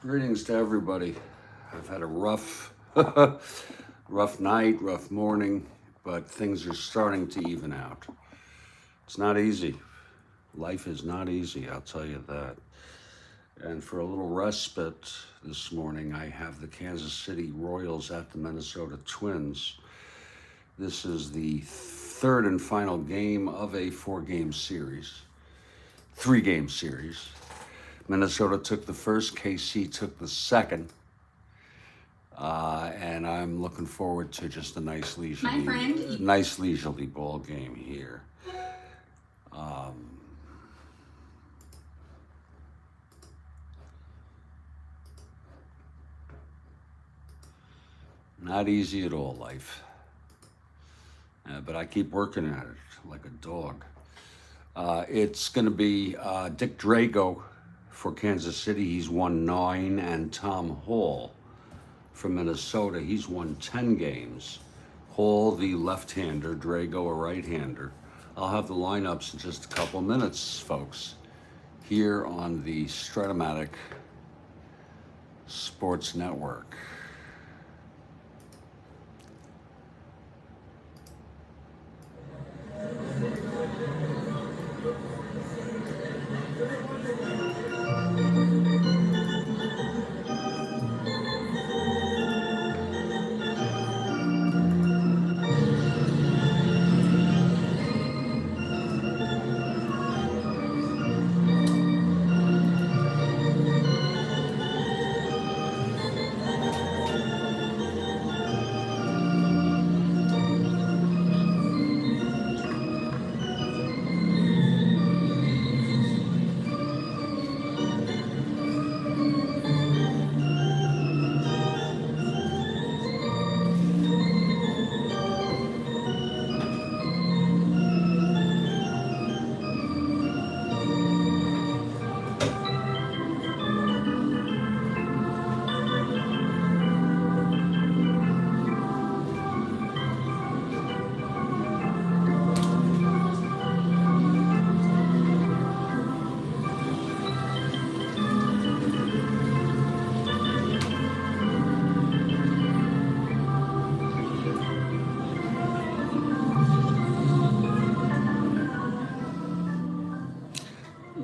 Greetings to everybody. I've had a rough, rough night, rough morning, but things are starting to even out. It's not easy. Life is not easy, I'll tell you that. And for a little respite this morning, I have the Kansas City Royals at the Minnesota Twins. This is the third and final game of a three-game series. Minnesota took the first, KC took the second. And I'm looking forward to just a nice leisurely ball game here. Not easy at all, life. But I keep working at it like a dog. It's going to be Dick Drago for Kansas City. He's won 9, and Tom Hall from Minnesota. He's won 10 games. Hall, the left-hander, Drago, a right-hander. I'll have the lineups in just a couple minutes, folks, here on the Strat-O-Matic Sports Network.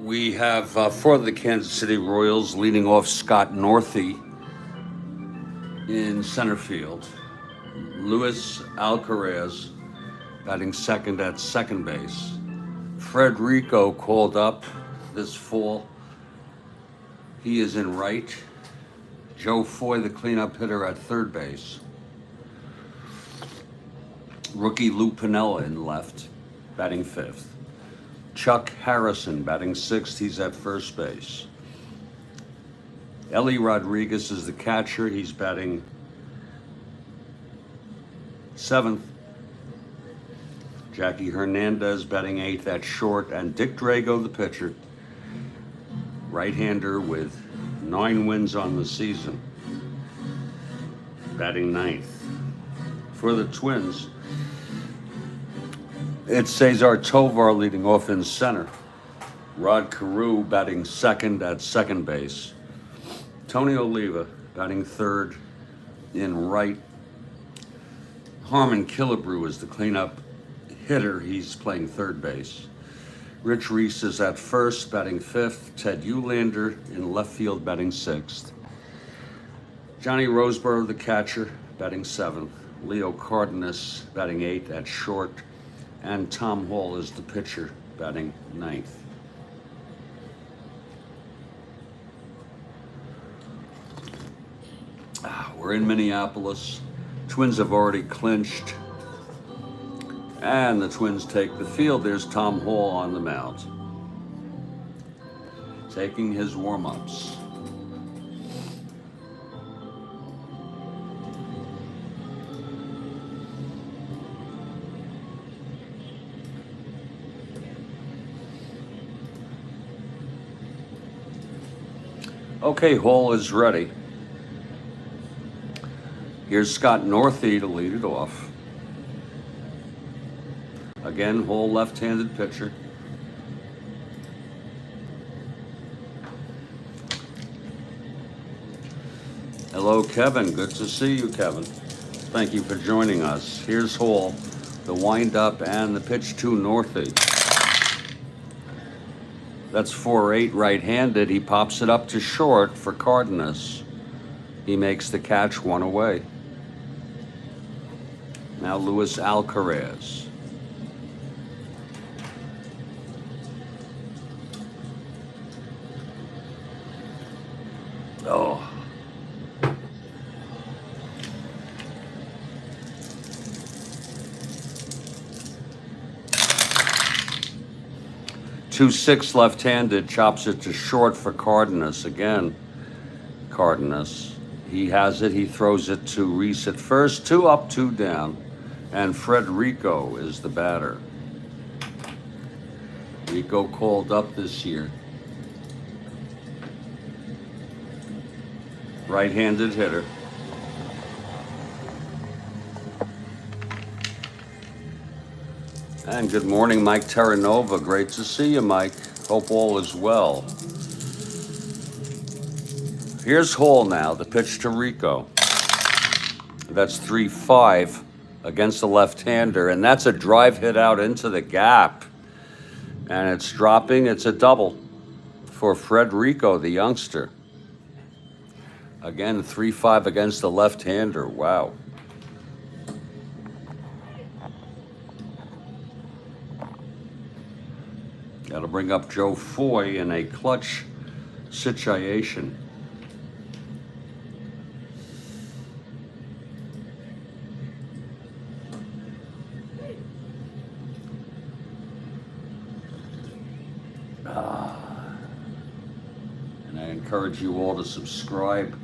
We have for the Kansas City Royals leading off Scott Northey in center field. Luis Alcaraz batting second at second base. Frederico called up this fall. He is in right. Joe Foy, the cleanup hitter, at third base. Rookie Lou Piniella in left, batting fifth. Chuck Harrison batting sixth, he's at first base. Ellie Rodriguez is the catcher, he's batting seventh. Jackie Hernandez batting eighth at short, and Dick Drago, the pitcher, right-hander with 9 wins on the season, batting ninth. For the Twins, it's Cesar Tovar leading off in center. Rod Carew batting second at second base. Tony Oliva batting third in right. Harmon Killebrew is the cleanup hitter. He's playing third base. Rich Reese is at first, batting fifth. Ted Eulander in left field, batting sixth. Johnny Roseborough, the catcher, batting seventh. Leo Cardenas batting eighth at short. And Tom Hall is the pitcher, batting ninth. We're in Minneapolis. Twins have already clinched. And the Twins take the field. There's Tom Hall on the mound, taking his warm-ups. Okay, Hall is ready. Here's Scott Northey to lead it off. Again, Hall left-handed pitcher. Hello, Kevin. Good to see you, Kevin. Thank you for joining us. Here's Hall, the windup and the pitch to Northey. That's 4-8 right-handed. He pops it up to short for Cardenas. He makes the catch, one away. Now Luis Alcaraz. Oh. Two six left-handed, chops it to short for Cardenas. Again, Cardenas. He has it, he throws it to Reese at first. 2 up, 2 down. And Frederico is the batter. Rico called up this year. Right-handed hitter. And good morning, Mike Terranova. Great to see you, Mike. Hope all is well. Here's Hall now, the pitch to Rico. That's 3-5 against the left-hander, and that's a drive hit out into the gap. And it's dropping, it's a double for Frederico, the youngster. Again, 3-5 against the left-hander, wow. That'll bring up Joe Foy in a clutch situation. And I encourage you all to subscribe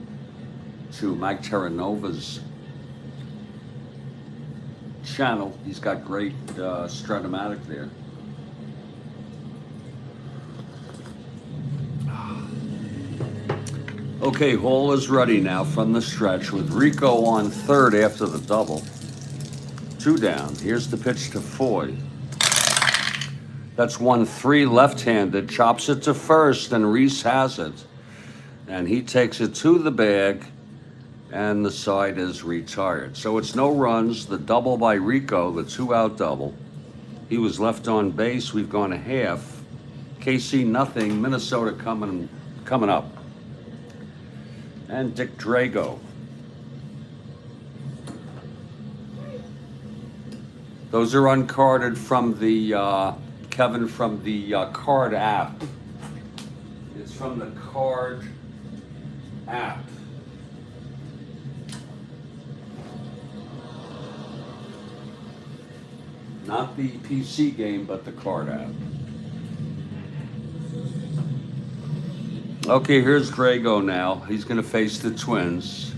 to Mike Terranova's channel. He's got great Strat-O-Matic there. Okay, Hall is ready now from the stretch with Rico on third after the double. 2 down. Here's the pitch to Foy. That's 1-3 left-handed, chops it to first, and Reese has it. And he takes it to the bag, and the side is retired. So it's no runs, the double by Rico, the 2-out double. He was left on base, we've gone a half. KC nothing, Minnesota coming up. And Dick Drago. Those are uncarded from the, Kevin, from the card app. It's from the card app. Not the PC game, but the card app. Okay, here's Drago now. He's going to face the Twins.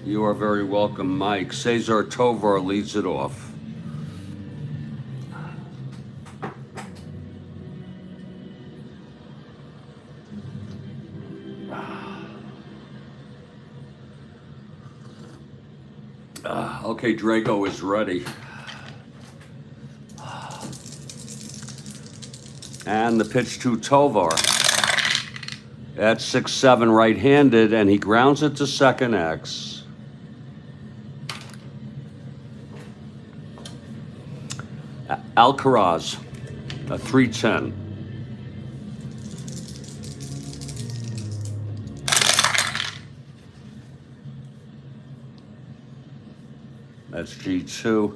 You are very welcome, Mike. Cesar Tovar leads it off. Okay, Drago is ready. And the pitch to Tovar. That's 6-7 right-handed, and he grounds it to second X. Alcaraz, a 3-10. That's G2,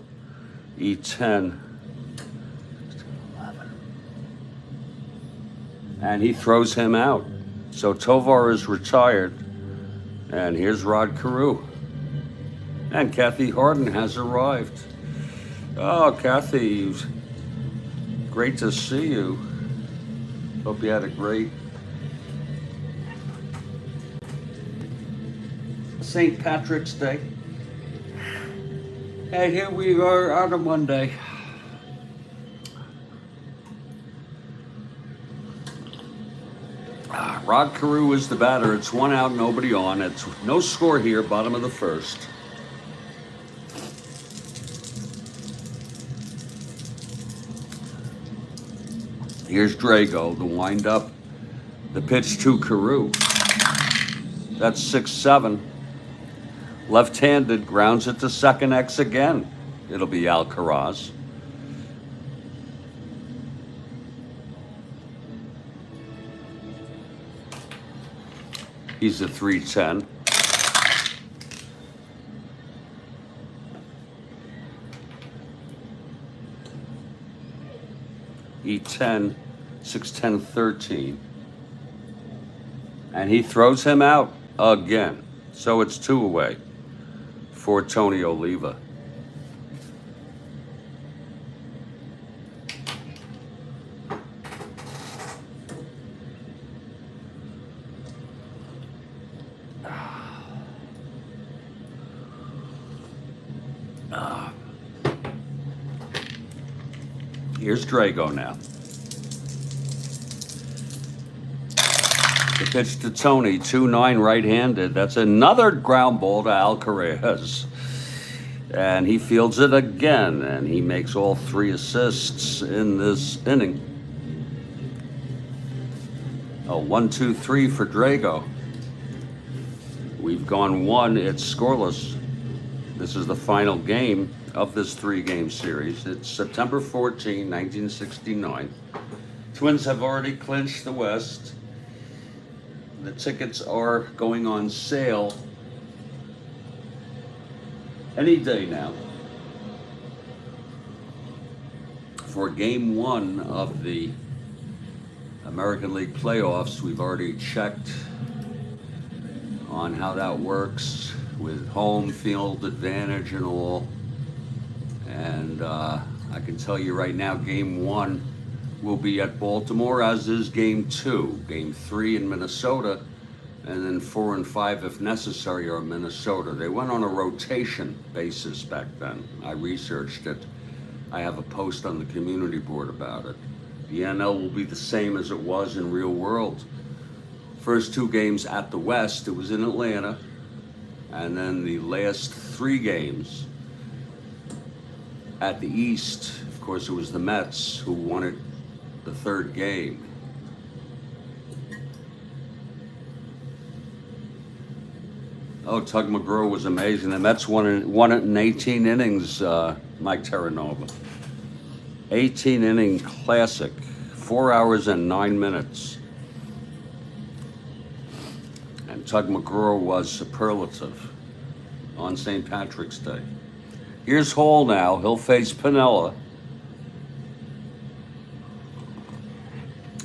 E10. And he throws him out. So Tovar is retired. And here's Rod Carew. And Kathy Harden has arrived. Oh, Kathy, great to see you. Hope you had a great St. Patrick's Day. And here we are on a Monday. Rod Carew is the batter. It's 1 out, nobody on. It's no score here, bottom of the first. Here's Drago, the windup, the pitch to Carew. That's 6-7. Left-handed, grounds it to second X again. It'll be Alcaraz. He's a 3-10. E10, 6-10, 13. And he throws him out again. So it's 2 away for Tony Oliva. Here's Drago now. The pitch to Tony, 2-9 right-handed. That's another ground ball to Alcaraz. And he fields it again, and he makes all 3 assists in this inning. Oh, 1-2-3 for Drago. We've gone 1, it's scoreless. This is the final game of this 3-game series. It's September 14, 1969. Twins have already clinched the West. The tickets are going on sale any day now for game 1 of the American League playoffs. We've already checked on how that works with home field advantage and all. And I can tell you right now, game 1 will be at Baltimore, as is game 2. Game 3 in Minnesota, and then 4 and 5, if necessary, are Minnesota. They went on a rotation basis back then. I researched it. I have a post on the community board about it. The NL will be the same as it was in real world. First 2 games at the West, it was in Atlanta. And then the last 3 games at the East, of course, it was the Mets who won it the 3rd game. Oh, Tug McGraw was amazing. The Mets won it in 18 innings, Mike Terranova. 18-inning classic, 4 hours and 9 minutes. And Tug McGraw was superlative on St. Patrick's Day. Here's Hall now. He'll face Piniella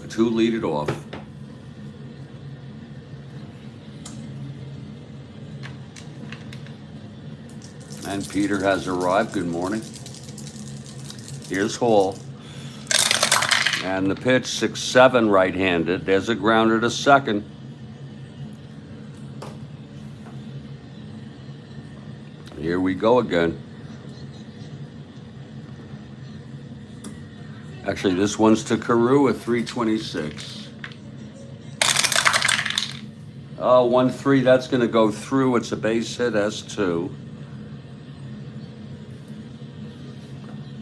to lead it off. And Peter has arrived. Good morning. Here's Hall. And the pitch, 6-7 right-handed. There's a grounder to second. Here we go again. Actually, this one's to Carew at 326. Oh, 1-3, that's going to go through. It's a base hit, S2.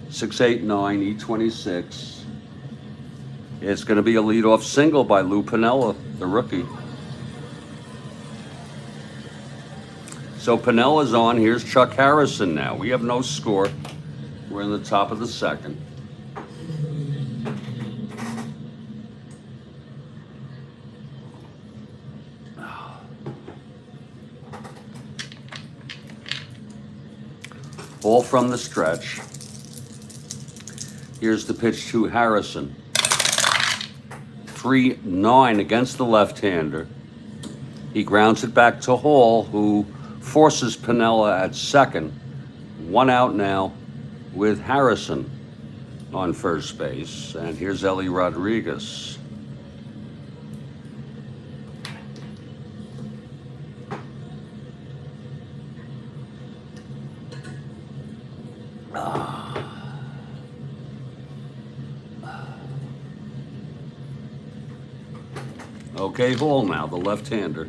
6-8-9, E26. It's going to be a leadoff single by Lou Piniella, the rookie. So Pinella's on. Here's Chuck Harrison now. We have no score. We're in the top of the 2nd. Ball from the stretch. Here's the pitch to Harrison. 3-9 against the left-hander. He grounds it back to Hall, who forces Piniella at second. 1 out now with Harrison on first base. And here's Ellie Rodriguez. Okay, Hall now, the left-hander.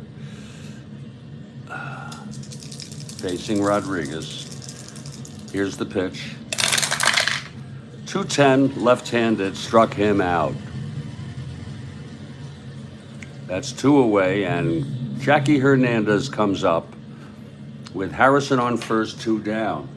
Facing Rodriguez. Here's the pitch. 210, left-handed, struck him out. That's 2 away, and Jackie Hernandez comes up with Harrison on first, 2 down.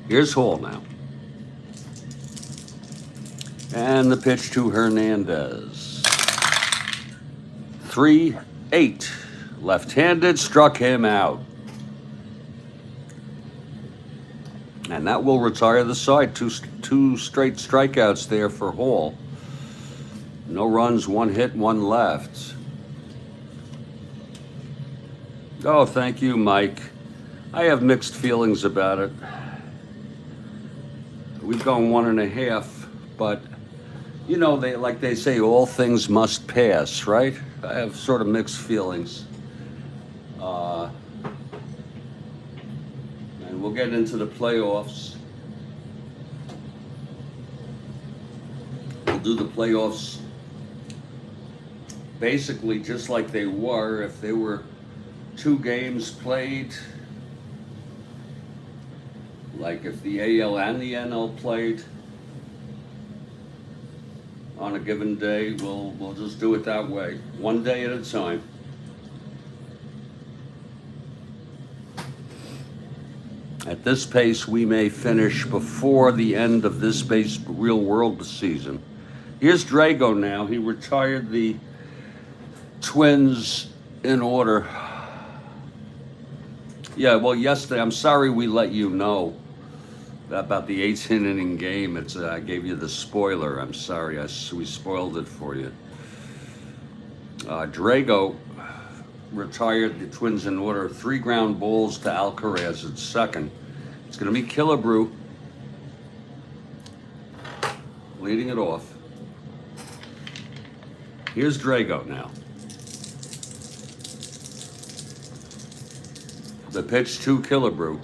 Here's Hall now. And the pitch to Hernandez. 3-8. Left-handed, struck him out. And that will retire the side. Two straight strikeouts there for Hall. No runs, 1 hit, 1 left. Oh, thank you, Mike. I have mixed feelings about it. We've gone 1.5, but you know, they say, all things must pass, right? I have sort of mixed feelings. And we'll get into the playoffs. We'll do the playoffs basically just like they were if they were 2 games played. Like if the AL and the NL played on a given day, we'll just do it that way, 1 day at a time. At this pace, we may finish before the end of this base real world season. Here's Drago now. He retired the Twins in order. Yeah, well, yesterday, I'm sorry we let you know about the 8th inning game. I gave you the spoiler. I'm sorry, we spoiled it for you. Drago retired the Twins in order. 3 ground balls to Alcaraz at second. It's going to be Killebrew leading it off. Here's Drago now. The pitch to Killebrew.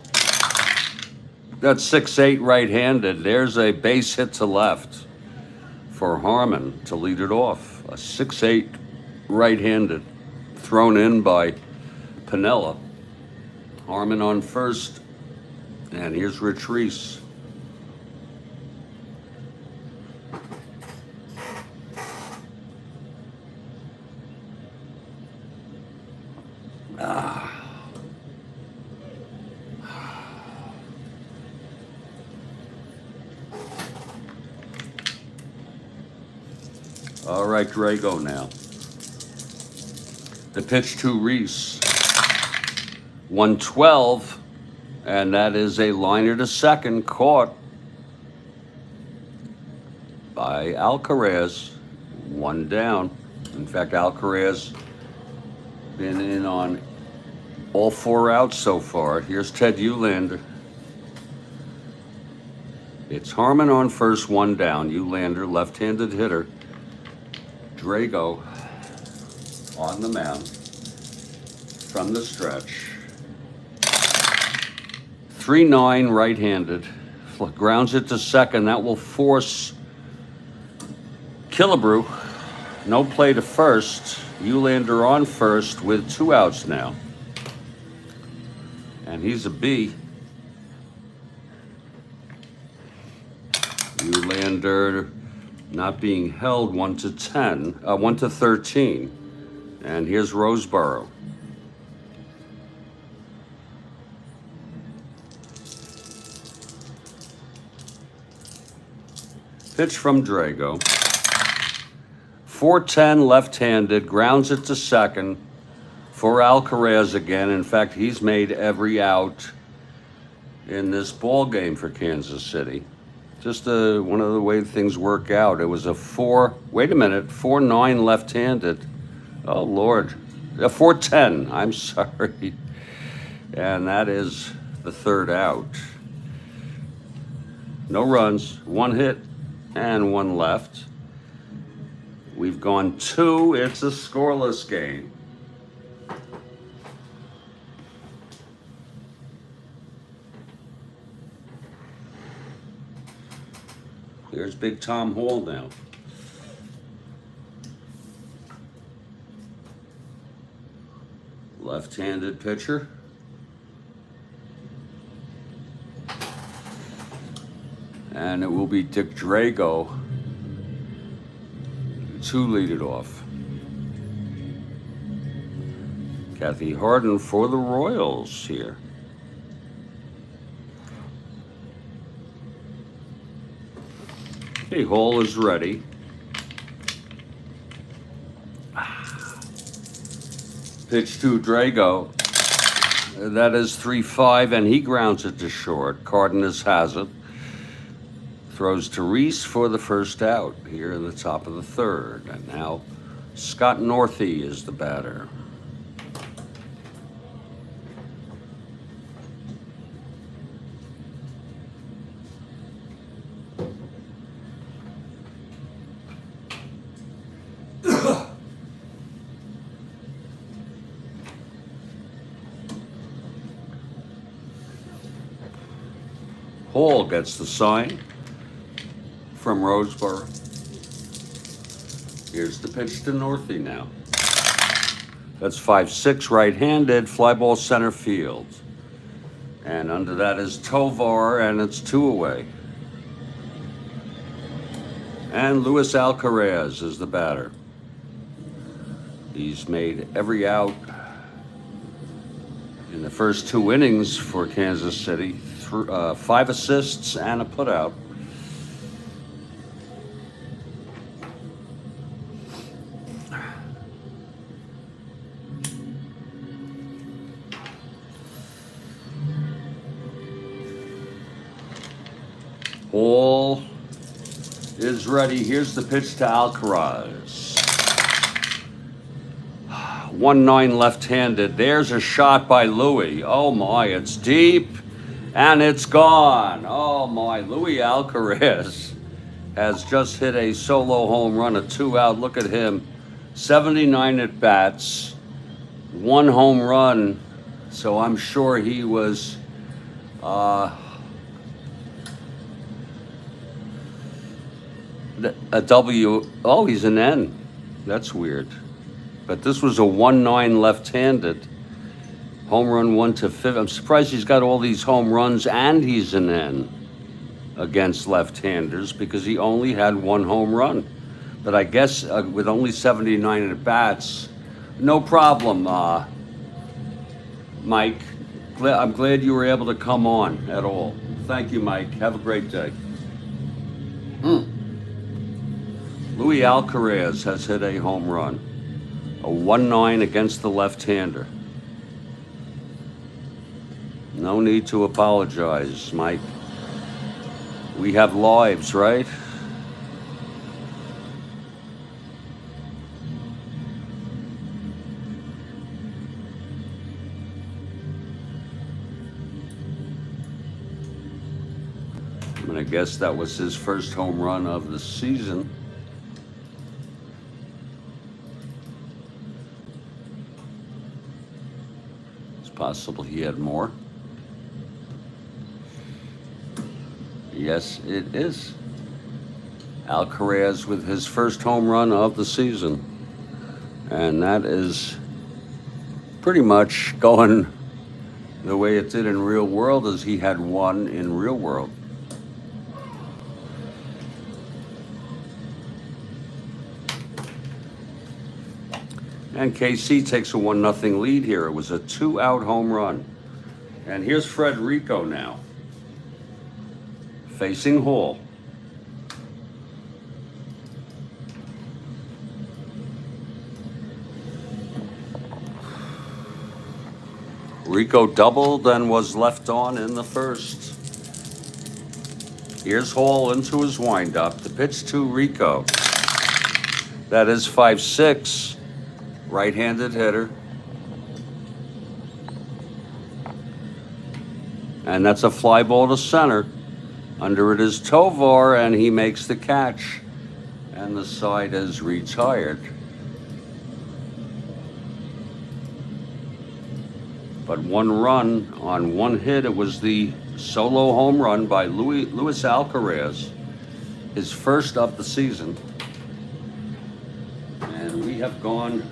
That's 6-8 right-handed. There's a base hit to left for Harmon to lead it off. A 6-8 right-handed thrown in by Piniella. Harmon on first. And here's Rich Reese. All right, Drago now. The pitch to Reese. 112, and that is a liner to second, caught by Alcaraz. 1 down. In fact, Alcaraz been in on all 4 outs so far. Here's Ted Uhlaender. It's Harmon on first, 1 down. Uhlaender, left-handed hitter. Drago on the mound from the stretch. 3-9 right-handed. Grounds it to second. That will force Killebrew. No play to first. Uhlaender on first with 2 outs now. And he's a B. Uhlaender not being held 1 to 13. And here's Roseboro. Pitch from Drago. 4-10 left-handed, grounds it to second for Alcaraz again. In fact, he's made every out in this ball game for Kansas City. Just one of the way things work out. It was a 4-9 left-handed. Oh, Lord. A 4-10, I'm sorry. And that is the 3rd out. No runs, 1 hit, and 1 left. We've gone 2. It's a scoreless game. There's Big Tom Hall now. Left-handed pitcher. And it will be Dick Drago to lead it off. Kathy Harden for the Royals here. Okay, Hall is ready. Pitch to Drago. That is 3-5, and he grounds it to short. Cardenas has it. Throws to Reese for the first out here in the top of the third. And now Scott Northey is the batter. Hall gets the sign from Roseboro. Here's the pitch to Northey now. That's 5-6, right-handed, fly ball center field. And under that is Tovar, and it's 2 away. And Luis Alcaraz is the batter. He's made every out in the first 2 innings for Kansas City. 5 assists and a putout. Hall is ready. Here's the pitch to Alcaraz. 1-9 left-handed. There's a shot by Louis. Oh my, it's deep. And it's gone. Oh my, Louis Alcaraz has just hit a solo home run, a 2-out. Look at him. 79 at bats, 1 home run. So I'm sure he was a W. Oh, he's an N. That's weird. But this was a 1-9 left-handed. Home run 1 to 5. I'm surprised he's got all these home runs and he's an N against left-handers because he only had 1 home run. But I guess with only 79 at bats, no problem, Mike. I'm glad you were able to come on at all. Thank you, Mike. Have a great day. Louis Alcaraz has hit a home run. A 1-9 against the left-hander. No need to apologize, Mike. We have lives, right? I'm gonna guess that was his first home run of the season. It's possible he had more. Yes, it is. Alcaraz with his first home run of the season. And that is pretty much going the way it did in real world, as he had 1 in real world. And KC takes a 1-0 lead here. It was a 2-out home run. And here's Frederico now, facing Hall. Rico doubled and was left on in the first. Here's Hall into his windup. The pitch to Rico. That is 5-6, right-handed hitter. And that's a fly ball to center. Under it is Tovar, and he makes the catch. And the side is retired. But 1 run on 1 hit. It was the solo home run by Luis Alcaraz, his first of the season. And we have gone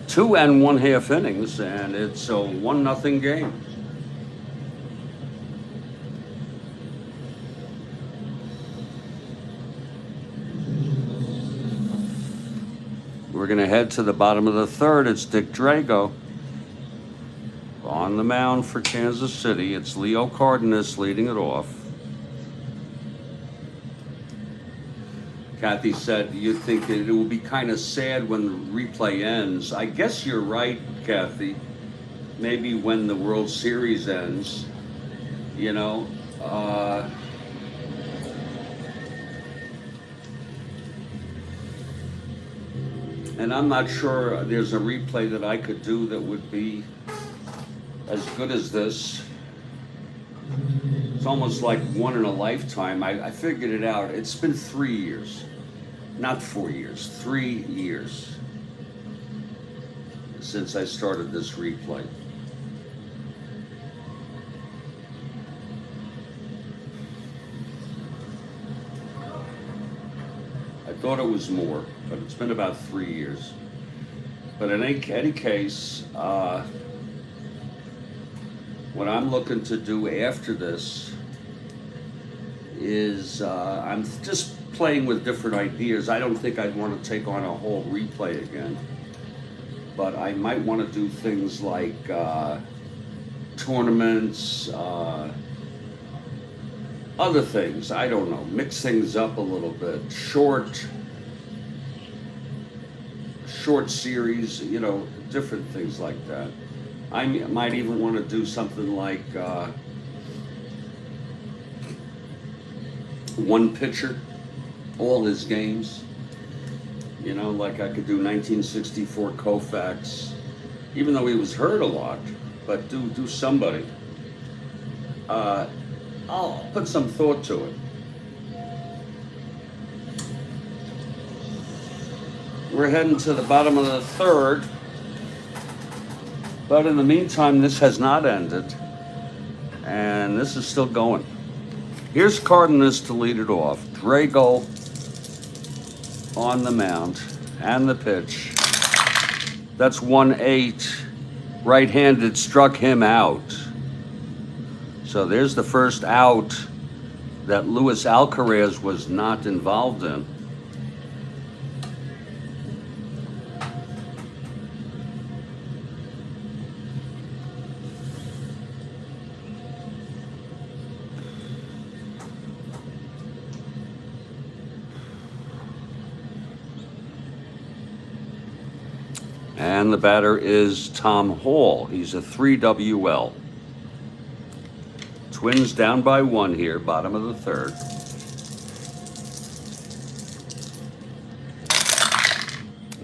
2 1/2 innings, and it's a 1-0 game. going to head to the bottom of the third. It's Dick Drago on the mound for Kansas City. It's Leo Cardenas leading it off. Kathy said, you think it will be kind of sad when the replay ends. I guess you're right, Kathy. Maybe when the World Series ends, you know. And I'm not sure there's a replay that I could do that would be as good as this. It's almost like one in a lifetime. I figured it out. It's been 3 years, not 4 years, 3 years since I started this replay. I thought it was more, but it's been about 3 years. But in any case, what I'm looking to do after this is I'm just playing with different ideas. I don't think I'd want to take on a whole replay again, but I might want to do things like tournaments, other things. I don't know, mix things up a little bit. Short series, you know, different things like that. I might even want to do something like one pitcher, all his games. You know, like I could do 1964 Koufax, even though he was hurt a lot, but do somebody. I'll put some thought to it. We're heading to the bottom of the third. But in the meantime, this has not ended, and this is still going. Here's Cardenas to lead it off. Drago on the mound and the pitch. That's 1-8. Right-handed struck him out. So there's the first out that Luis Alcaraz was not involved in. And the batter is Tom Hall. He's a 3-WL. Twins down by 1 here, bottom of the third.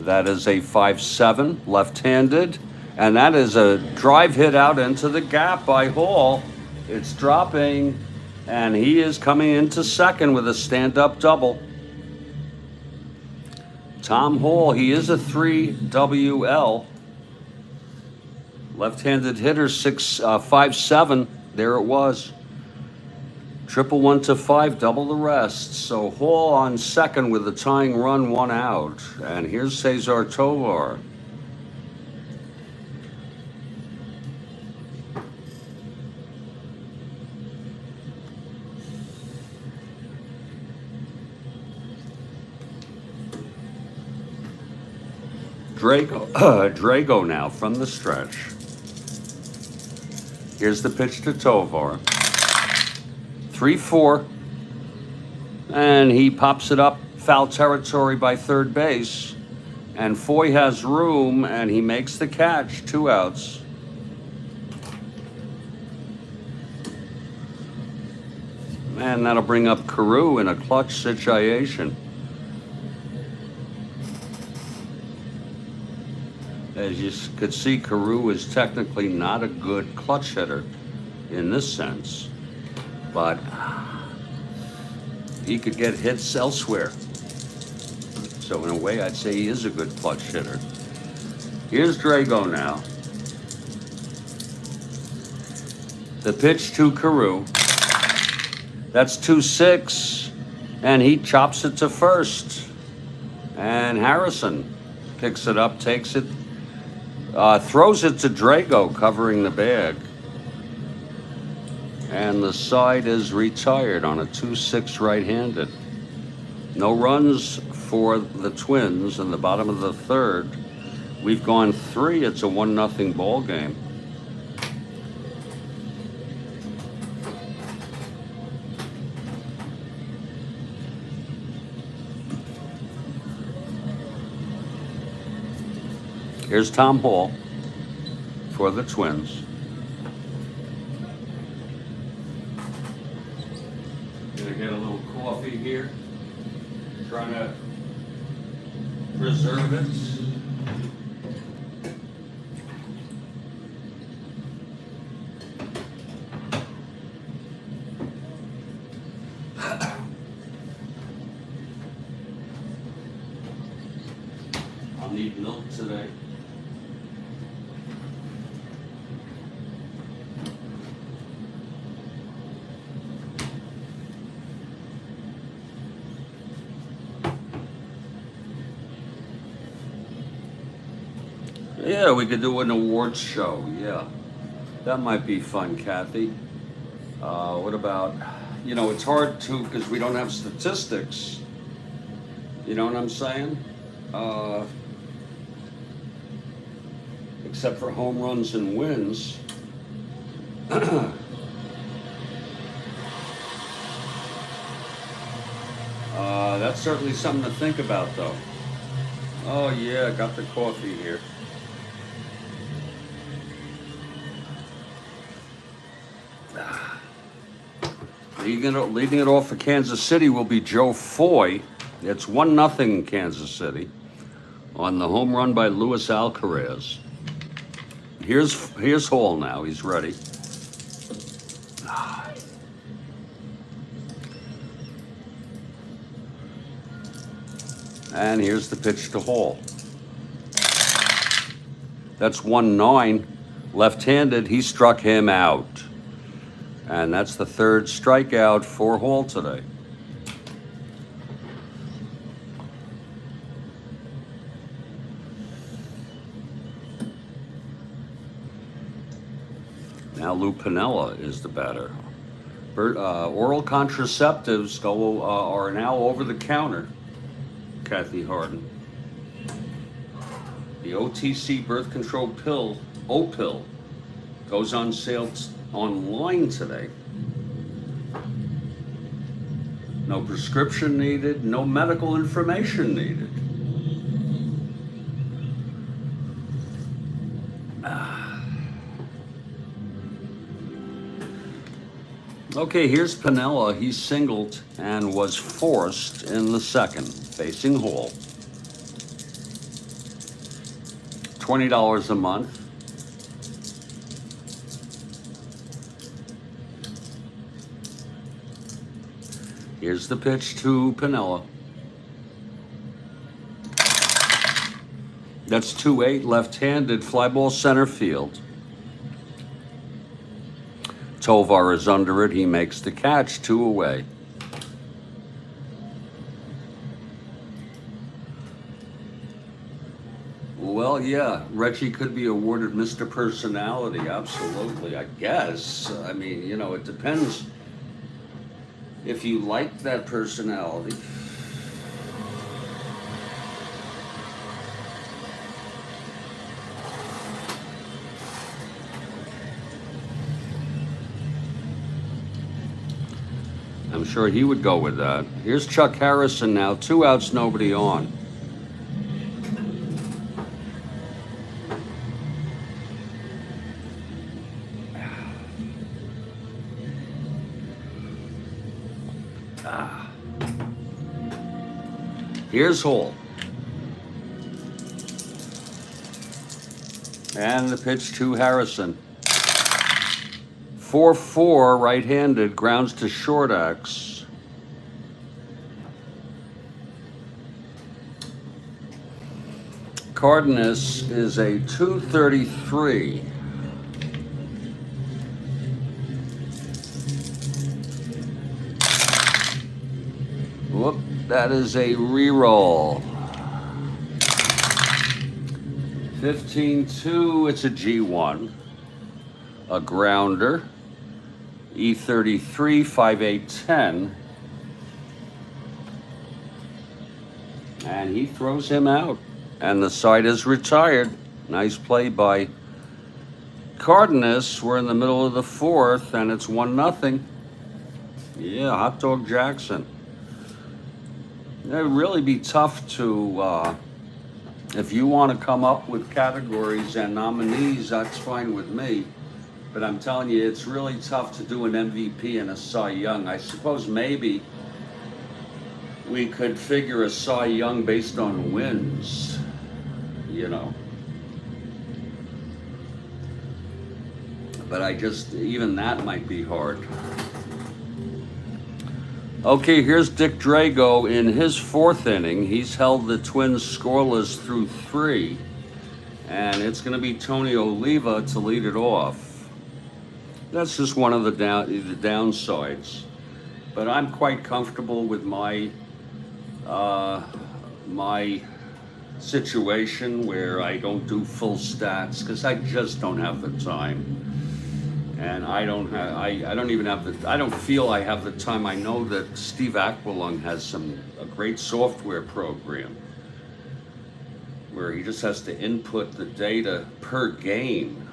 That is a 5-7, left-handed. And that is a drive hit out into the gap by Hall. It's dropping, and he is coming into second with a stand-up double. Tom Hall, he is a 3-WL. Left-handed hitter, 5-7. There it was. 1-1 to 5, double the rest. So Hall on second with a tying run, 1 out. And here's Cesar Tovar. Drago now from the stretch. Here's the pitch to Tovar. 3-4. And he pops it up foul territory by third base. And Foy has room, and he makes the catch. 2 outs. And that'll bring up Carew in a clutch situation. As you could see, Carew is technically not a good clutch hitter in this sense, but he could get hits elsewhere. So in a way, I'd say he is a good clutch hitter. Here's Drago now. The pitch to Carew. That's 2-6, and he chops it to first. And Harrison picks it up, takes it, throws it to Drago, covering the bag. And the side is retired on a 2-6 right-handed. No runs for the Twins in the bottom of the third. We've gone 3. It's a 1-0 ball game. Here's Tom Hall for the Twins. Gonna get a little coffee here. Trying to preserve it. I'll need milk today. Yeah, we could do an awards show. Yeah, that might be fun, Kathy. What about, it's hard to, because we don't have statistics. You know what I'm saying? Except for home runs and wins. That's certainly something to think about, though. Oh yeah, got the coffee here. Leading it off for Kansas City will be Joe Foy. It's 1-0 Kansas City on the home run by Luis Alcaraz. Here's Hall now. He's ready. And here's the pitch to Hall. That's 1-9. Left-handed. He struck him out. And that's the third strikeout for Hall today. Now Lou Piniella is the batter. Oral contraceptives are now over the counter, Kathy Harden. The OTC birth control pill, O-pill, goes on sale online today. No prescription needed, no medical information needed. Okay, here's Piniella. He singled and was forced in the second, facing Hall. $20 a month. Here's the pitch to Piniella. That's 2-8, left-handed, fly ball center field. Tovar is under it. He makes the catch, 2 away. Well, yeah, Reggie could be awarded Mr. Personality, absolutely, I guess. I mean, it depends if you like that personality. I'm sure he would go with that. Here's Chuck Harrison now, 2 outs, nobody on. Here's Hall. And the pitch to Harrison. 4-4, right-handed, grounds to short X. Cardenas is a 233. Whoop, that is a reroll. 15-2, it's a G1. A grounder. E33, 5-8-10. And he throws him out. And the side is retired. Nice play by Cardenas. We're in the middle of the fourth, and it's 1-0. Yeah, Hot Dog Jackson. It would really be tough to, if you want to come up with categories and nominees, that's fine with me. But I'm telling you, it's really tough to do an MVP and a Cy Young. I suppose maybe we could figure a Cy Young based on wins, you know. But even that might be hard. Okay, here's Dick Drago in his fourth inning. He's held the Twins scoreless through 3. And it's going to be Tony Oliva to lead it off. That's just one of the downsides. But I'm quite comfortable with my situation where I don't do full stats because I just don't have the time. And I don't feel I have the time. I know that Steve Aquilung has a great software program where he just has to input the data per game.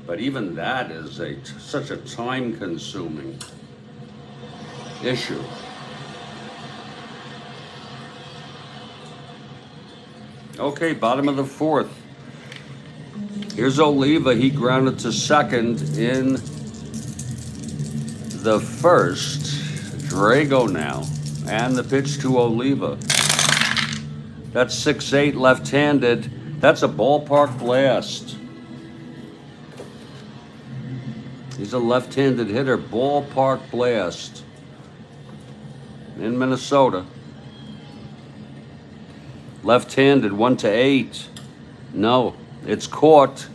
But even that is such a time-consuming issue. Okay, bottom of the fourth. Here's Oliva. He grounded to second in the first. Drago now. And the pitch to Oliva. That's 6-8 left-handed. That's a ballpark blast. He's a left-handed hitter. Ballpark blast. In Minnesota. Left-handed, 1-8. No, it's caught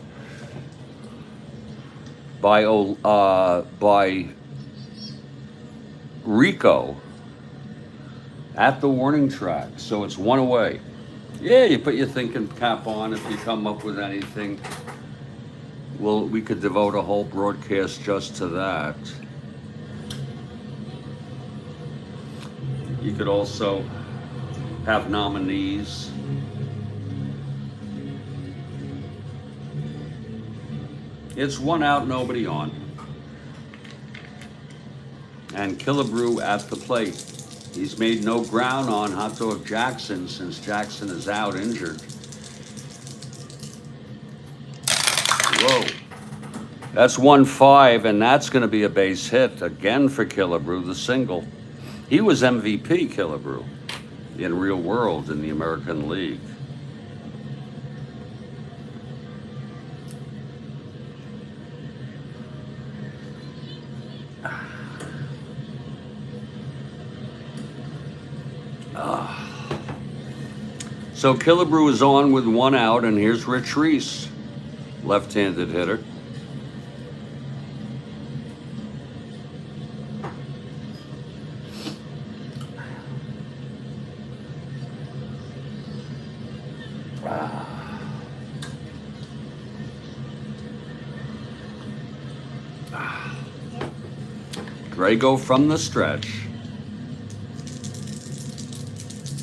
by Rico at the warning track. So it's 1 away. Yeah, you put your thinking cap on if you come up with anything. Well, we could devote a whole broadcast just to that. You could also have nominees. It's 1 out, nobody on. And Killebrew at the plate. He's made no ground on Hot Dog Jackson since Jackson is out injured. Whoa. That's 1-5, and that's going to be a base hit again for Killebrew, the single. He was MVP, Killebrew, in real world in the American League. So Killebrew is on with 1 out, and here's Rich Reese, left-handed hitter. Drago from the stretch.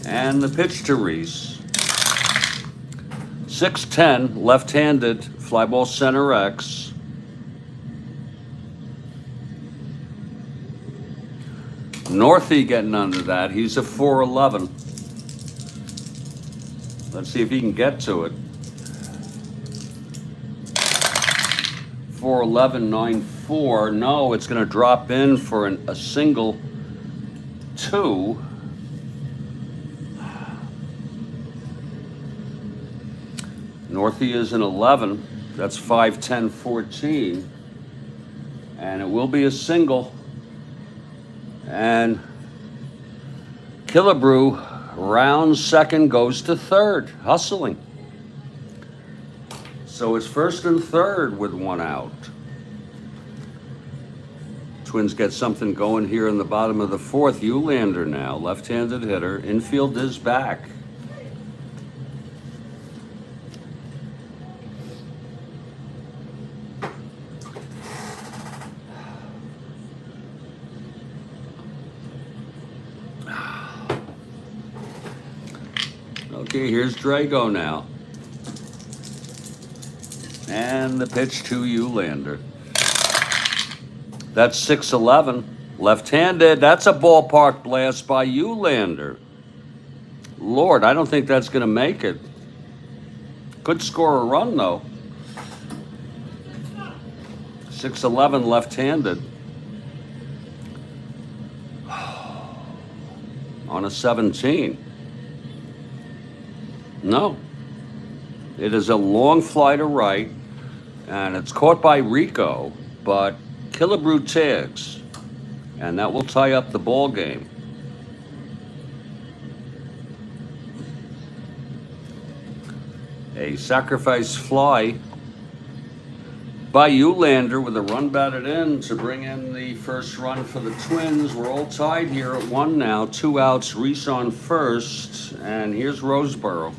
And the pitch to Reese. 6-10, left-handed, fly ball center X. Northey getting under that. He's a 4-11. Let's see if he can get to it. 4-11, 9-4. No, it's going to drop in for a single 2. Northey is an 11. That's 5-10, 14. And it will be a single. And Killebrew rounds second, goes to third, hustling. So it's first and third with 1 out. Twins get something going here in the bottom of the fourth. Eulander now, left-handed hitter. Infield is back. Okay, here's Drago now. And the pitch to Eulander. That's 6-11. Left-handed. That's a ballpark blast by Eulander. Lord, I don't think that's going to make it. Could score a run, though. 6-11 left-handed. On a 17. No. It is a long fly to right, and it's caught by Rico, but Killebrew tags, and that will tie up the ball game. A sacrifice fly by Eulander with a run batted in to bring in the first run for the Twins. We're all tied here at 1 now. 2 outs, Reese on first, and here's Roseboro.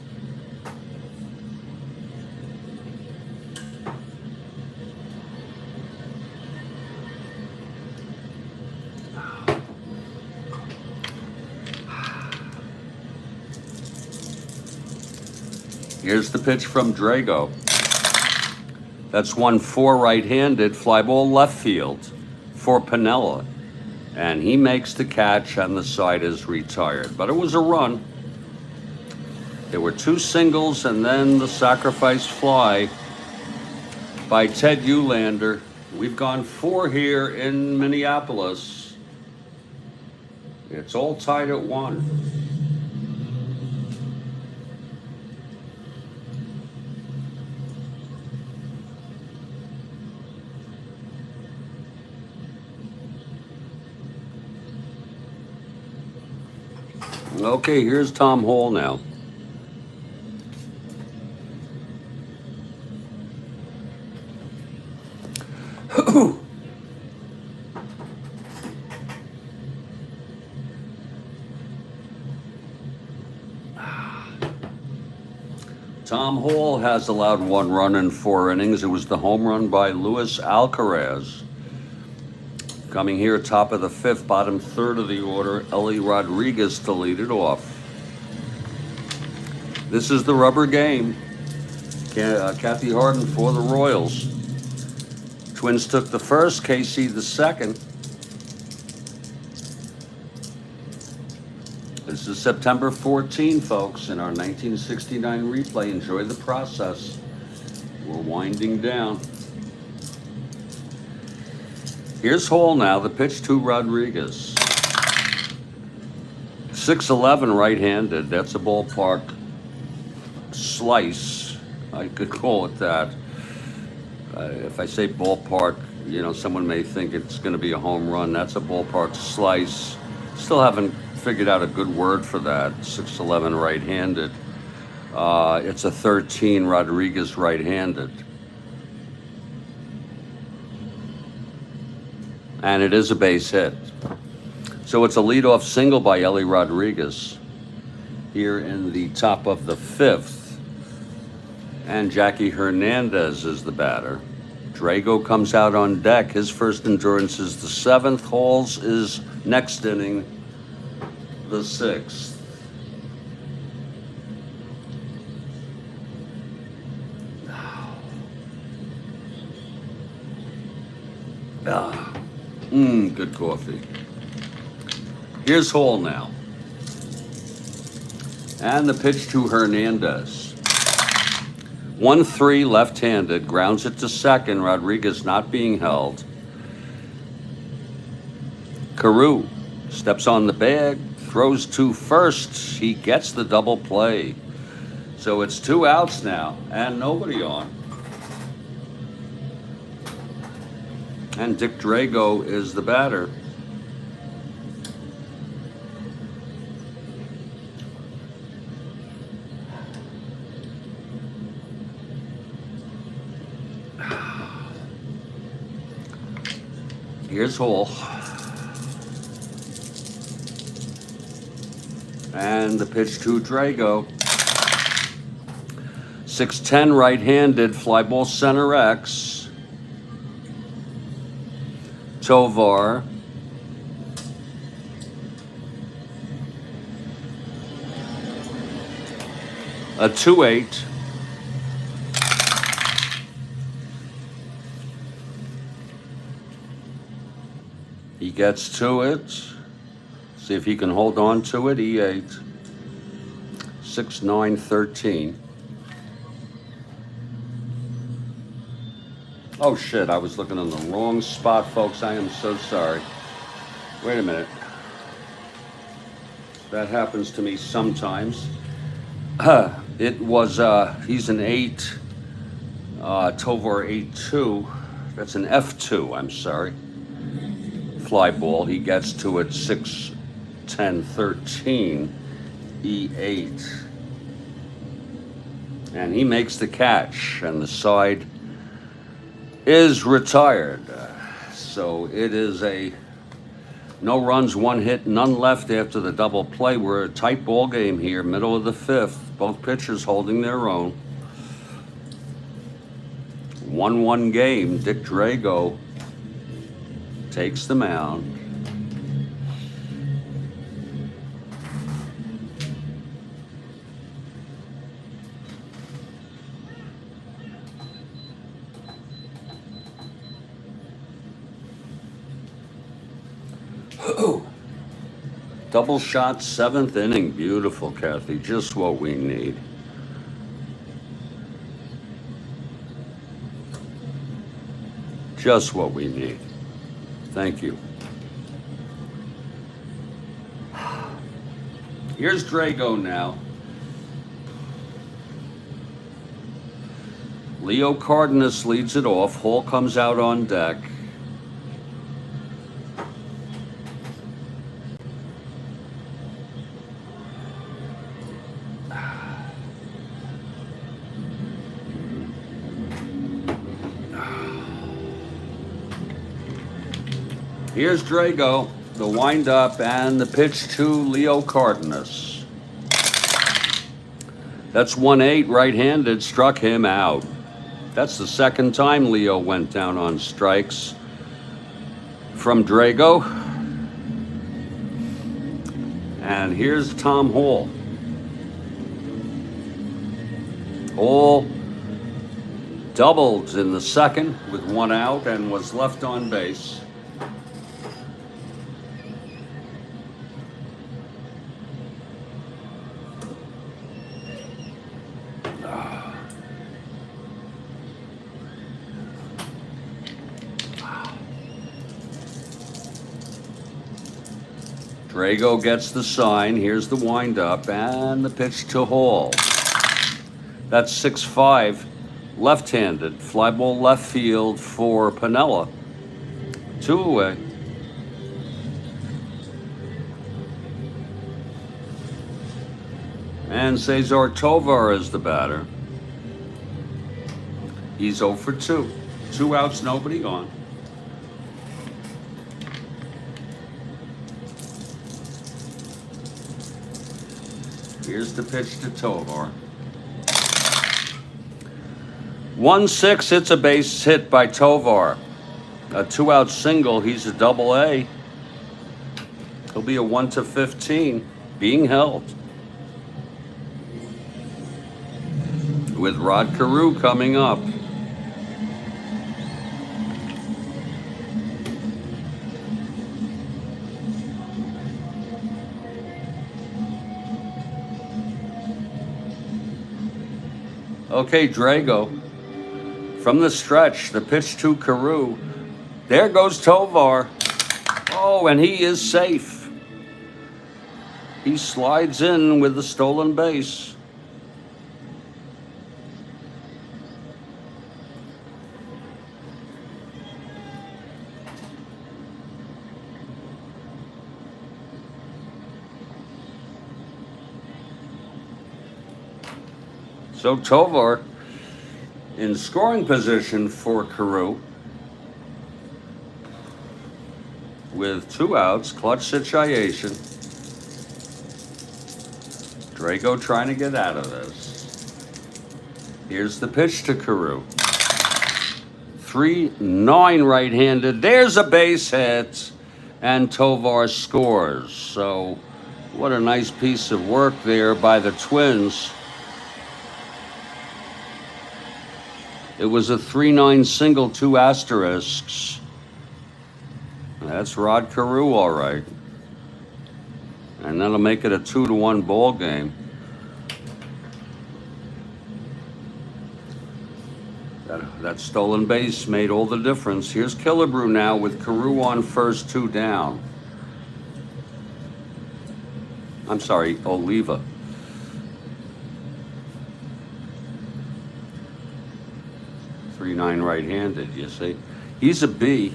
Here's the pitch from Drago. That's 1-4 right-handed, fly ball left field for Piniella. And he makes the catch and the side is retired. But it was a run. There were 2 singles and then the sacrifice fly by Ted Eulander. We've gone 4 here in Minneapolis. It's all tied at 1. Okay, here's Tom Hall now. Tom Hall has allowed 1 run in 4 innings. It was the home run by Luis Alcaraz. Coming here, top of the 5th, bottom 3rd of the order, Ellie Rodriguez to lead it off. This is the rubber game. Kathy Harden for the Royals. Twins took the first, KC the second. This is September 14, folks, in our 1969 replay. Enjoy the process. We're winding down. Here's Hall now, the pitch to Rodriguez. 6-11 right-handed. That's a ballpark slice. I could call it that. If I say ballpark, you know, someone may think it's going to be a home run. That's a ballpark slice. Still haven't figured out a good word for that. 6-11 right-handed. It's a 13 Rodriguez right-handed. And it is a base hit. So it's a leadoff single by Ellie Rodriguez here in the top of the 5th. And Jackie Hernandez is the batter. Drago comes out on deck. His first endurance is the 7th. Hall's is next inning, the 6th. Good coffee. Here's Hall now. And the pitch to Hernandez. 1-3 left-handed, grounds it to second. Rodriguez not being held. Carew steps on the bag, throws to first. He gets the double play. So it's 2 outs now and nobody on. And Dick Drago is the batter. Here's Hall. And the pitch to Drago. 6-10 right-handed, fly ball center X. Tovar. A 2-8. He gets to it. See if he can hold on to it. E8. 6, 9, 13. Oh shit, I was looking in the wrong spot, folks. I am so sorry. Wait a minute. That happens to me sometimes. It was, he's an 8. Tovar 8-2. That's an F2, I'm sorry. Fly ball. He gets to it 6, 10, 13. E8. And he makes the catch, and the side is retired. So it is a no runs, 1 hit, none left after the double play. We're a tight ball game here, middle of the 5th. Both pitchers holding their own. 1-1 game. Dick Drago takes the mound. Double shot, 7th inning. Beautiful, Kathy. Just what we need. Just what we need. Thank you. Here's Drago now. Leo Cardenas leads it off. Hall comes out on deck. Here's Drago, the windup and the pitch to Leo Cardenas. That's 1-8, right-handed, struck him out. That's the second time Leo went down on strikes from Drago. And here's Tom Hall. Hall doubled in the second with 1 out and was left on base. Drago gets the sign. Here's the windup and the pitch to Hall. That's 6-5, left-handed. Fly ball left field for Piniella. 2 away. And Cesar Tovar is the batter. He's 0 for 2. 2 outs, nobody on. Here's the pitch to Tovar. 1-6, it's a base hit by Tovar. A 2-out single, he's a double-A. He'll be a 1-15, being held. With Rod Carew coming up. Okay, Drago. From the stretch, the pitch to Carew. There goes Tovar. Oh, and he is safe. He slides in with the stolen base. So Tovar in scoring position for Carew with 2 outs, clutch situation. Drago trying to get out of this. Here's the pitch to Carew. 3-9 right-handed. There's a base hit, and Tovar scores. So what a nice piece of work there by the Twins. It was a 3-9 single, 2 asterisks. That's Rod Carew, all right. And that'll make it a 2-1 ball game. That stolen base made all the difference. Here's Killebrew now with Carew on first, 2 down. I'm sorry, Oliva. .39 right-handed, you see. He's a B.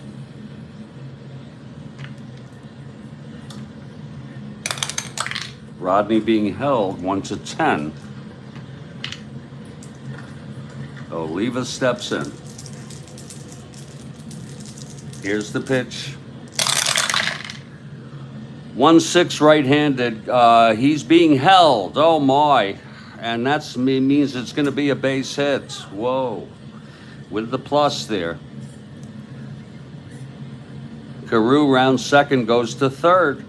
Rodney being held 1-10. Oliva steps in. Here's the pitch. 1-6 right-handed. He's being held. Oh my. And that means it's going to be a base hit. Whoa. With the plus there. Carew round second, goes to third.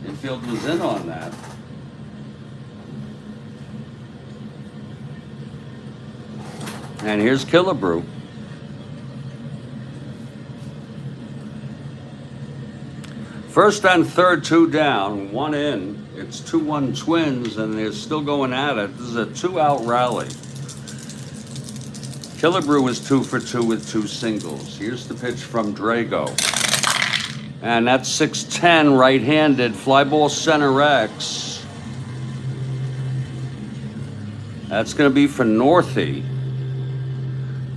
Infield was in on that. And here's Killebrew. First and third, 2 down, 1 in. It's 2-1 Twins, and they're still going at it. This is a 2-out rally. Killebrew was 2 for 2 with 2 singles. Here's the pitch from Drago. And that's 6-10 right-handed. Fly ball center X. That's going to be for Northey.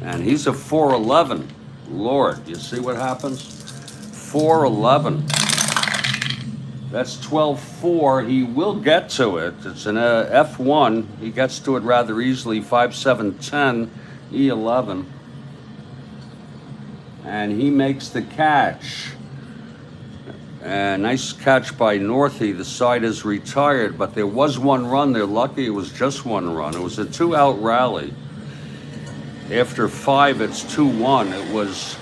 And he's a 4-11. Lord, you see what happens? 4-11. That's 12-4. He will get to it. It's an F1. He gets to it rather easily. 5-7-10, E11. And he makes the catch. Nice catch by Northey. The side is retired, but there was 1 run. They're lucky it was just 1 run. It was a 2-out rally. After 5, it's 2-1. It was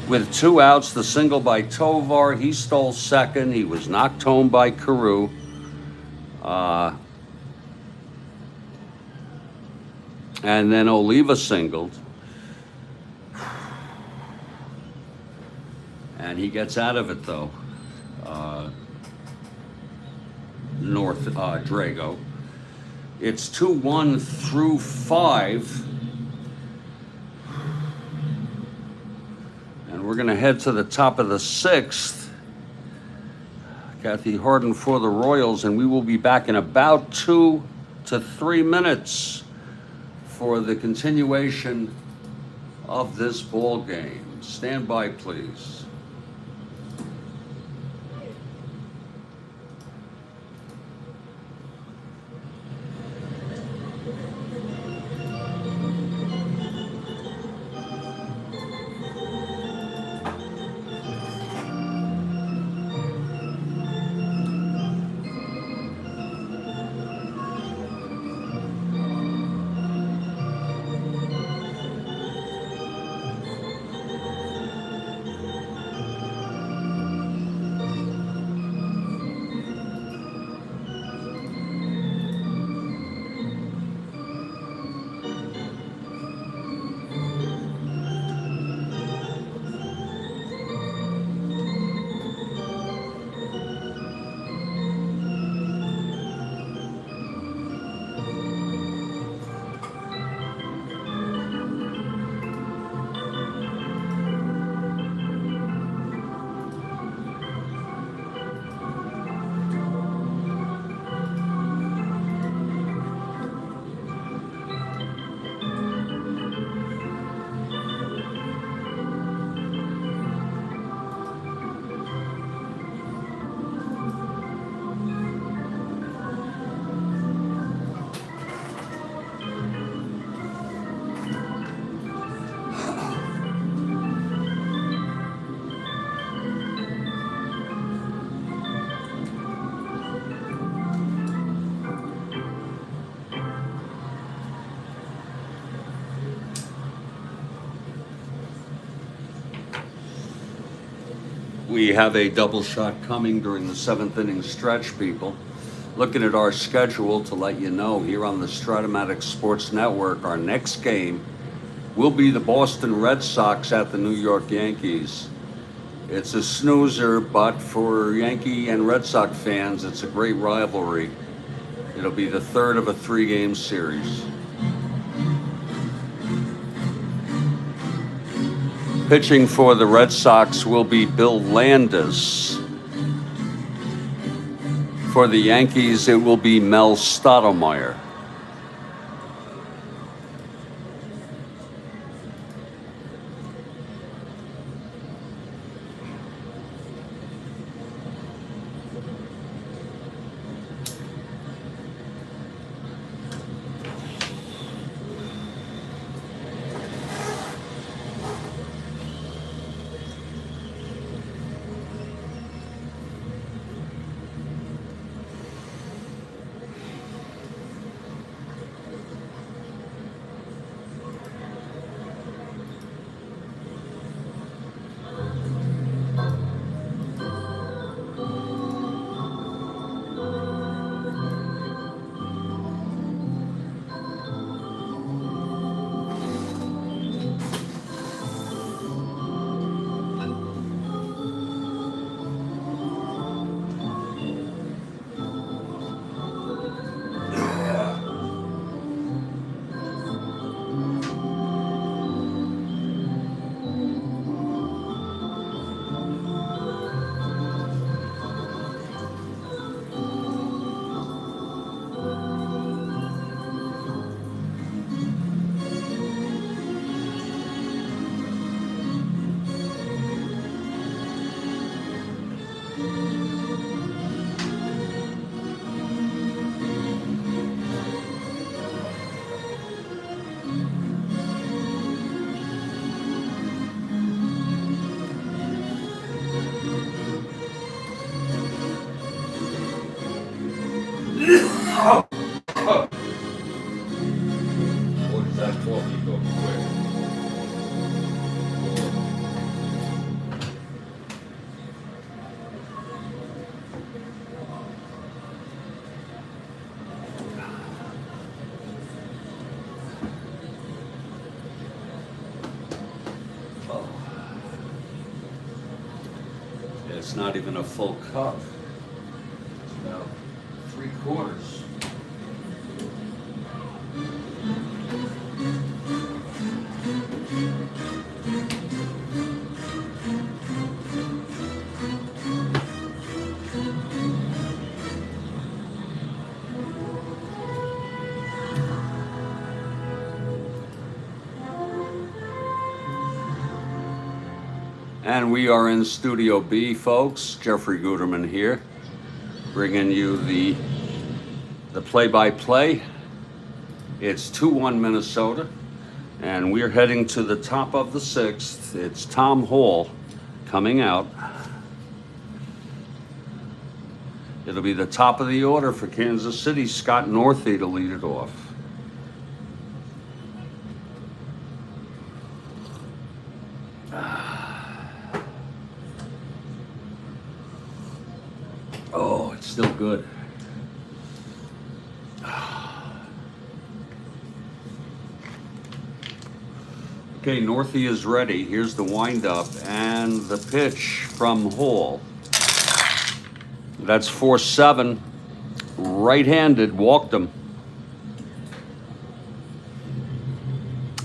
with 2 outs, the single by Tovar. He stole second. He was knocked home by Carew. And then Oliva singled. And he gets out of it, though. Drago. It's 2-1 through 5. And we're going to head to the top of the 6th. Kathy Harden for the Royals, and we will be back in about 2 to 3 minutes for the continuation of this ball game. Stand by, please. We have a double shot coming during the 7th inning stretch, people. looking at our schedule to let you know here on the Strat-O-Matic Sports Network, our next game will be the Boston Red Sox at the New York Yankees. It's a snoozer, but for Yankee and Red Sox fans, it's a great rivalry. It'll be the third of a 3-game series. Pitching for the Red Sox will be Bill Landis. For the Yankees, it will be Mel Stottlemyre. Boy, does that coffee go quick. Oh. It's not even a full cup. It's about 3/4. And we are in Studio B, folks. Jeffrey Guterman here, bringing you the play-by-play. It's 2-1 Minnesota, and we're heading to the top of the 6th. It's Tom Hall coming out. It'll be the top of the order for Kansas City. Scott Northey to lead it off. Oh, it's still good. Okay, Northey is ready. Here's the windup and the pitch from Hall. That's 4-7. Right-handed, walked him.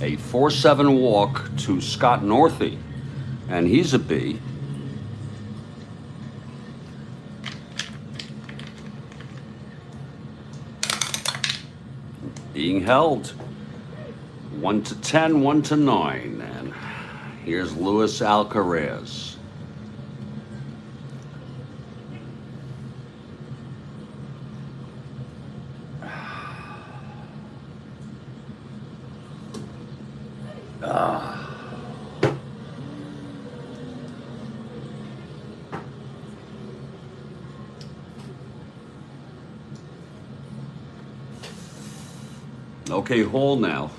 A 4-7 walk to Scott Northey, and he's a B. Being held 1-10, 1-9, and here's Luis Alcaraz. Okay, Hall now.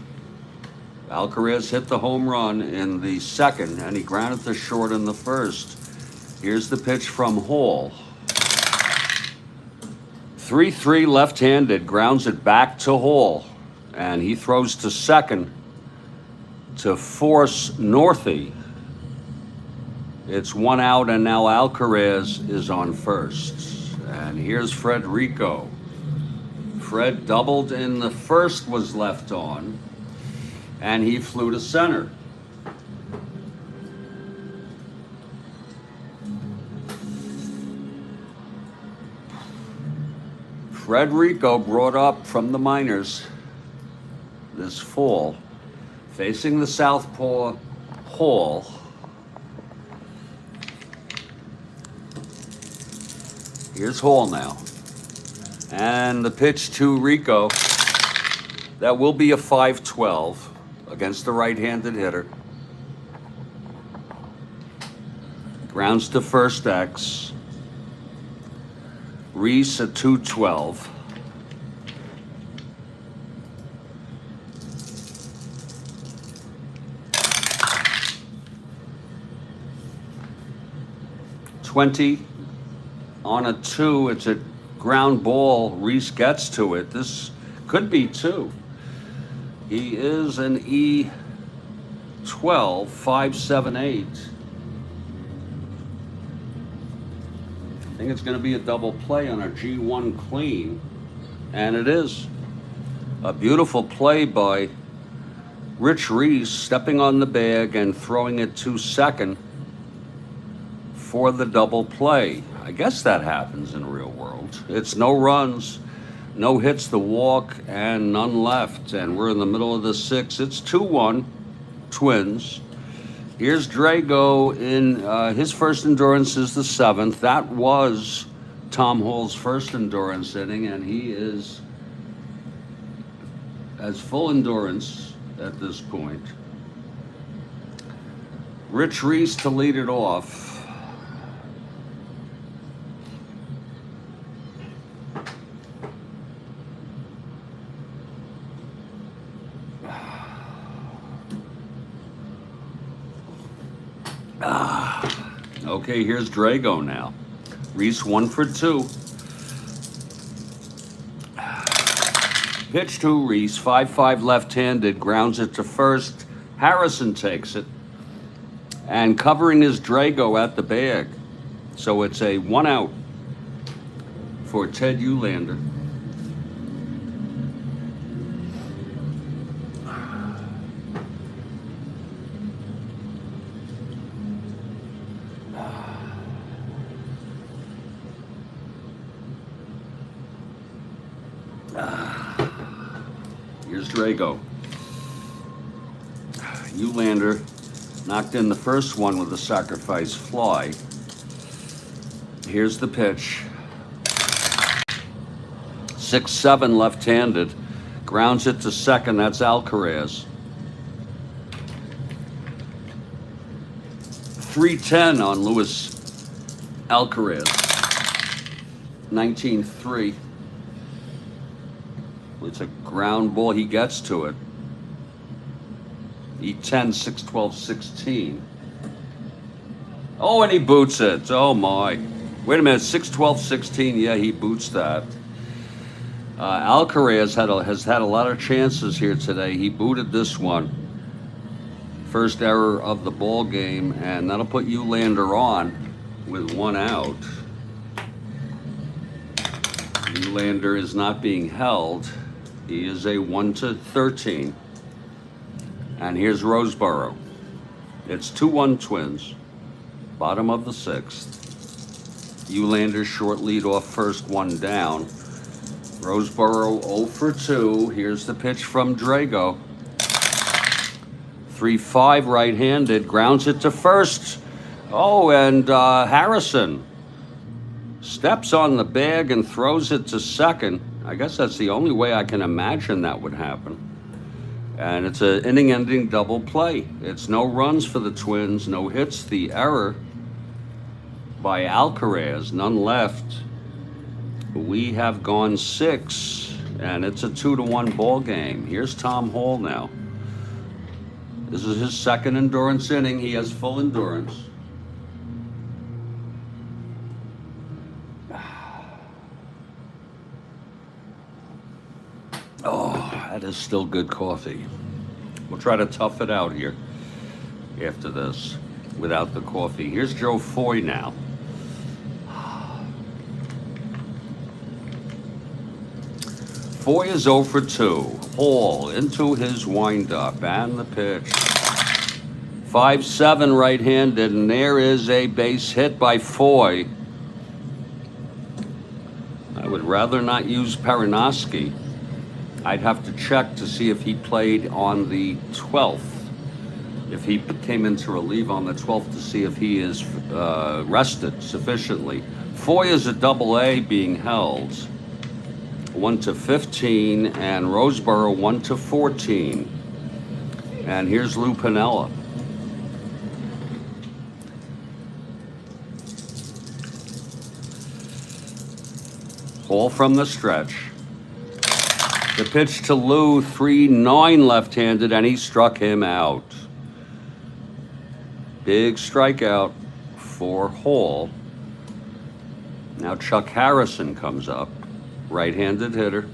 Alcaraz hit the home run in the second, and he grounded to short in the first. Here's the pitch from Hall. 3-3 left-handed, grounds it back to Hall, and he throws to second to force Northey. It's one out, and now Alcaraz is on first. And here's Frederico. Fred doubled in the first, was left on, and he flew to center. Frederico brought up from the minors this fall, facing the southpaw Hall. Here's Hall now. And the pitch to Rico. That will be a 5-12 against the right-handed hitter. Grounds to first X. Reese at 2-12. $20 on a 2. It's a ground ball. Reese gets to it. This could be 2. He is an E12, 5-7-8. I think it's going to be a double play on a G1 clean, and it is. A beautiful play by Rich Reese, stepping on the bag and throwing it to second for the double play. I guess that happens in the real world. It's no runs, no hits, the walk, and none left. And we're in the middle of the 6th. It's 2-1, Twins. Here's Drago in his first endurance is the 7th. That was Tom Hall's first endurance inning, and he is as full endurance at this point. Rich Reese to lead it off. Okay, here's Drago now. Reese 1 for 2. Pitch to Reese, 5-5 left-handed, grounds it to first. Harrison takes it, and covering is Drago at the bag. So it's a 1 out for Ted Eulander. Here's Drago. Eulander knocked in the first one with a sacrifice fly. Here's the pitch. 6-7 left-handed. Grounds it to second. That's Alcaraz. 3-10 on Luis Alcaraz. 19-3. It's a ground ball. He gets to it. E10, 6-12, 16. Oh, and he boots it. Oh, my. Wait a minute. 6-12, 16. Yeah, he boots that. Alcaraz has had a lot of chances here today. He booted this one. First error of the ball game, and that'll put Eulander on with 1 out. Eulander is not being held. He is a 1-13. And here's Roseboro. It's 2-1 Twins. Bottom of the 6th. Eulander short lead off first, 1 down. Roseboro 0 for 2. Here's the pitch from Drago. 3-5 right-handed. Grounds it to first. Oh, and Harrison steps on the bag and throws it to second. I guess that's the only way I can imagine that would happen. And it's an inning-ending double play. It's no runs for the Twins, no hits. The error by Alcaraz, none left. We have gone 6, and it's a 2-1 ball game. Here's Tom Hall now. This is his second endurance inning. He has full endurance. That is still good coffee. We'll try to tough it out here after this without the coffee. Here's Joe Foy now. Foy is 0 for 2. Hall into his windup and the pitch. 5-7 right-handed, and there is a base hit by Foy. I would rather not use Perinoski. I'd have to check to see if he played on the 12th. If he came in to relieve on the 12th to see if he is rested sufficiently. Foy is a AA being held. 1-15, and Roseboro 1-14. And here's Lou Piniella. Hall from the stretch. The pitch to Lou, 3-9 left-handed, and he struck him out. Big strikeout for Hall. Now Chuck Harrison comes up. Right-handed hitter.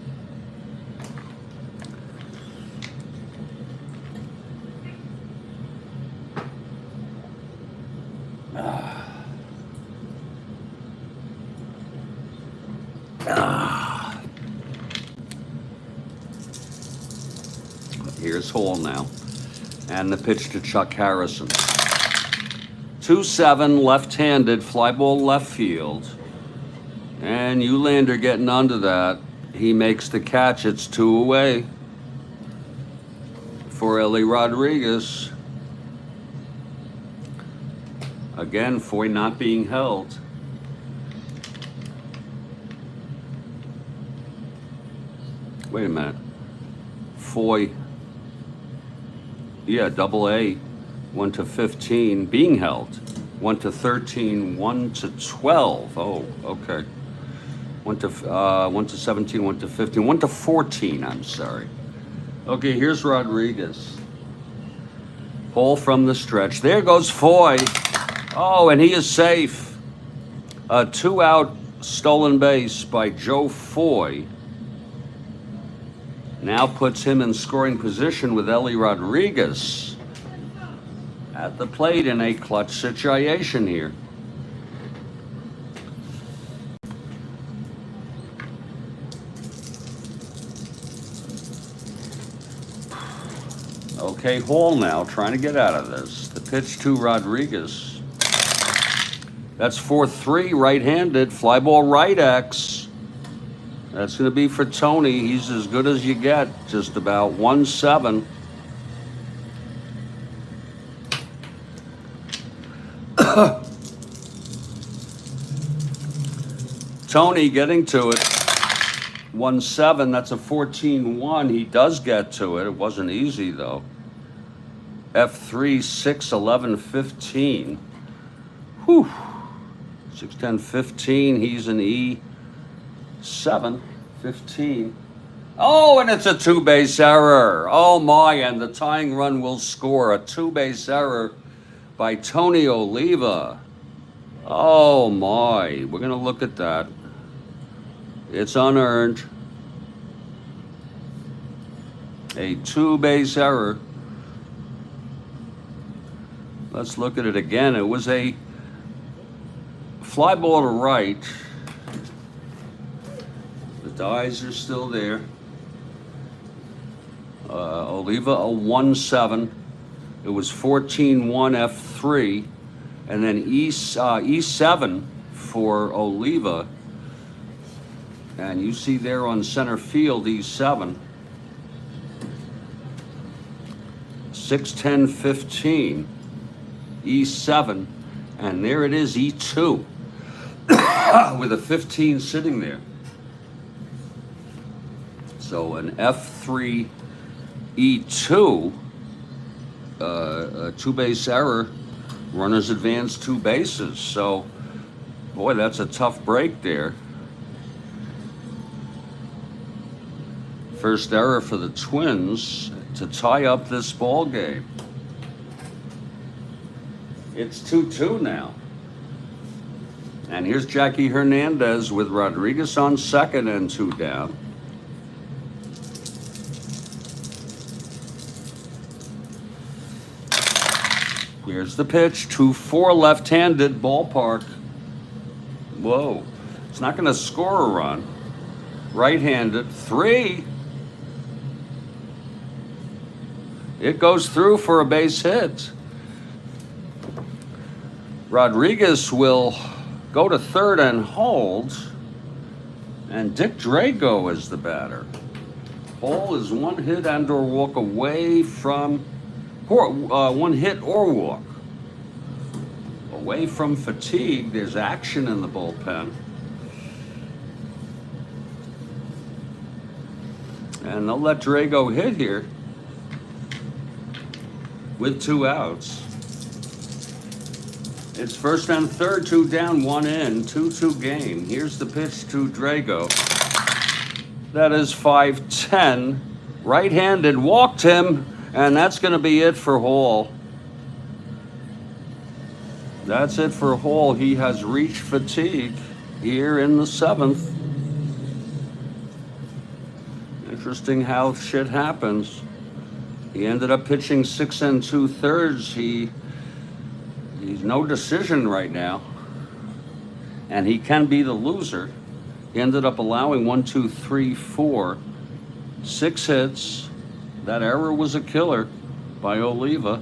Here's Hall now. And the pitch to Chuck Harrison. 2-7, left-handed, fly ball left field. And Eulander getting onto that. He makes the catch. It's 2 away for Ellie Rodriguez. Again, Foy not being held. Wait a minute. Foy. Yeah, AA. 1-15 being held. 1-13, 1-12. Oh, okay. 1-17, 1-15, 1-14, I'm sorry. Okay, here's Rodriguez. Hall from the stretch. There goes Foy. Oh, and he is safe. A 2-out stolen base by Joe Foy. Now puts him in scoring position with Ellie Rodriguez at the plate in a clutch situation here. Okay, Hall now trying to get out of this. The pitch to Rodriguez. That's 4-3, right-handed, fly ball right X. That's going to be for Tony. He's as good as you get, just about 1-7. Tony getting to it. 1-7, that's a 14-1. He does get to it. It wasn't easy, though. F3, 6, 11, 15. Whew. 6, 10, 15. He's an E7, 15. Oh, and it's a 2-base error. Oh, my, and the tying run will score. A 2-base error by Tony Oliva. Oh, my. We're going to look at that. It's unearned. A 2-base error. Let's look at it again. It was a fly ball to right. The dies are still there. Oliva a 1-7. It was 14-1 F3. And then E7 for Oliva. And you see there on center field, E7. 6, 10, 15. E7. And there it is, E2. With a 15 sitting there. So an F3 E2, a 2-base error, runners advance 2 bases. So, boy, that's a tough break there. First error for the Twins to tie up this ball game. It's 2-2 now. And here's Jackie Hernandez with Rodriguez on second and 2 down. Here's the pitch, 2-4 left-handed, ballpark. Whoa, it's not going to score a run. Right-handed, 3. It goes through for a base hit. Rodriguez will go to third and hold. And Dick Drago is the batter. Hall is 1 hit and or walk away from, 1 hit or walk. Away from fatigue, there's action in the bullpen. And they'll let Drago hit here with 2 outs. It's first and third, 2 down, 1 in, 2-2 game. Here's the pitch to Drago. That is 5-10. Right-handed, walked him, and that's going to be it for Hall. That's it for Hall. He has reached fatigue here in the 7th. Interesting how shit happens. He ended up pitching 6 2/3. He's no decision right now, and he can be the loser. He ended up allowing 1, 2, 3, 4, 6 hits. That error was a killer by Oliva.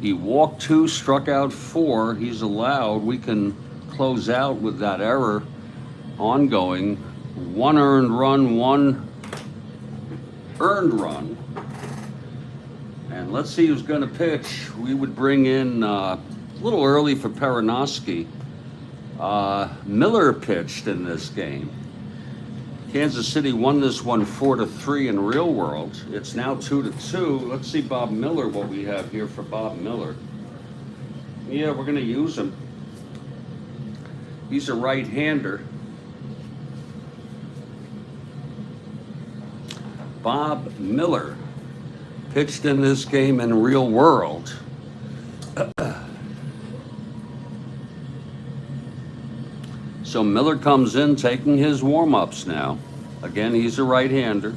He walked 2, struck out 4. He's allowed. We can close out with that error ongoing. 1 earned run, 1 earned run. And let's see who's going to pitch. We would bring in a little early for Perinoski. Miller pitched in this game. Kansas City won this one 4-3 in real world. It's now 2-2. Let's see Bob Miller, what we have here for Bob Miller. Yeah, we're going to use him. He's a right-hander. Bob Miller pitched in this game in real world. So Miller comes in taking his warm-ups now. Again, he's a right-hander.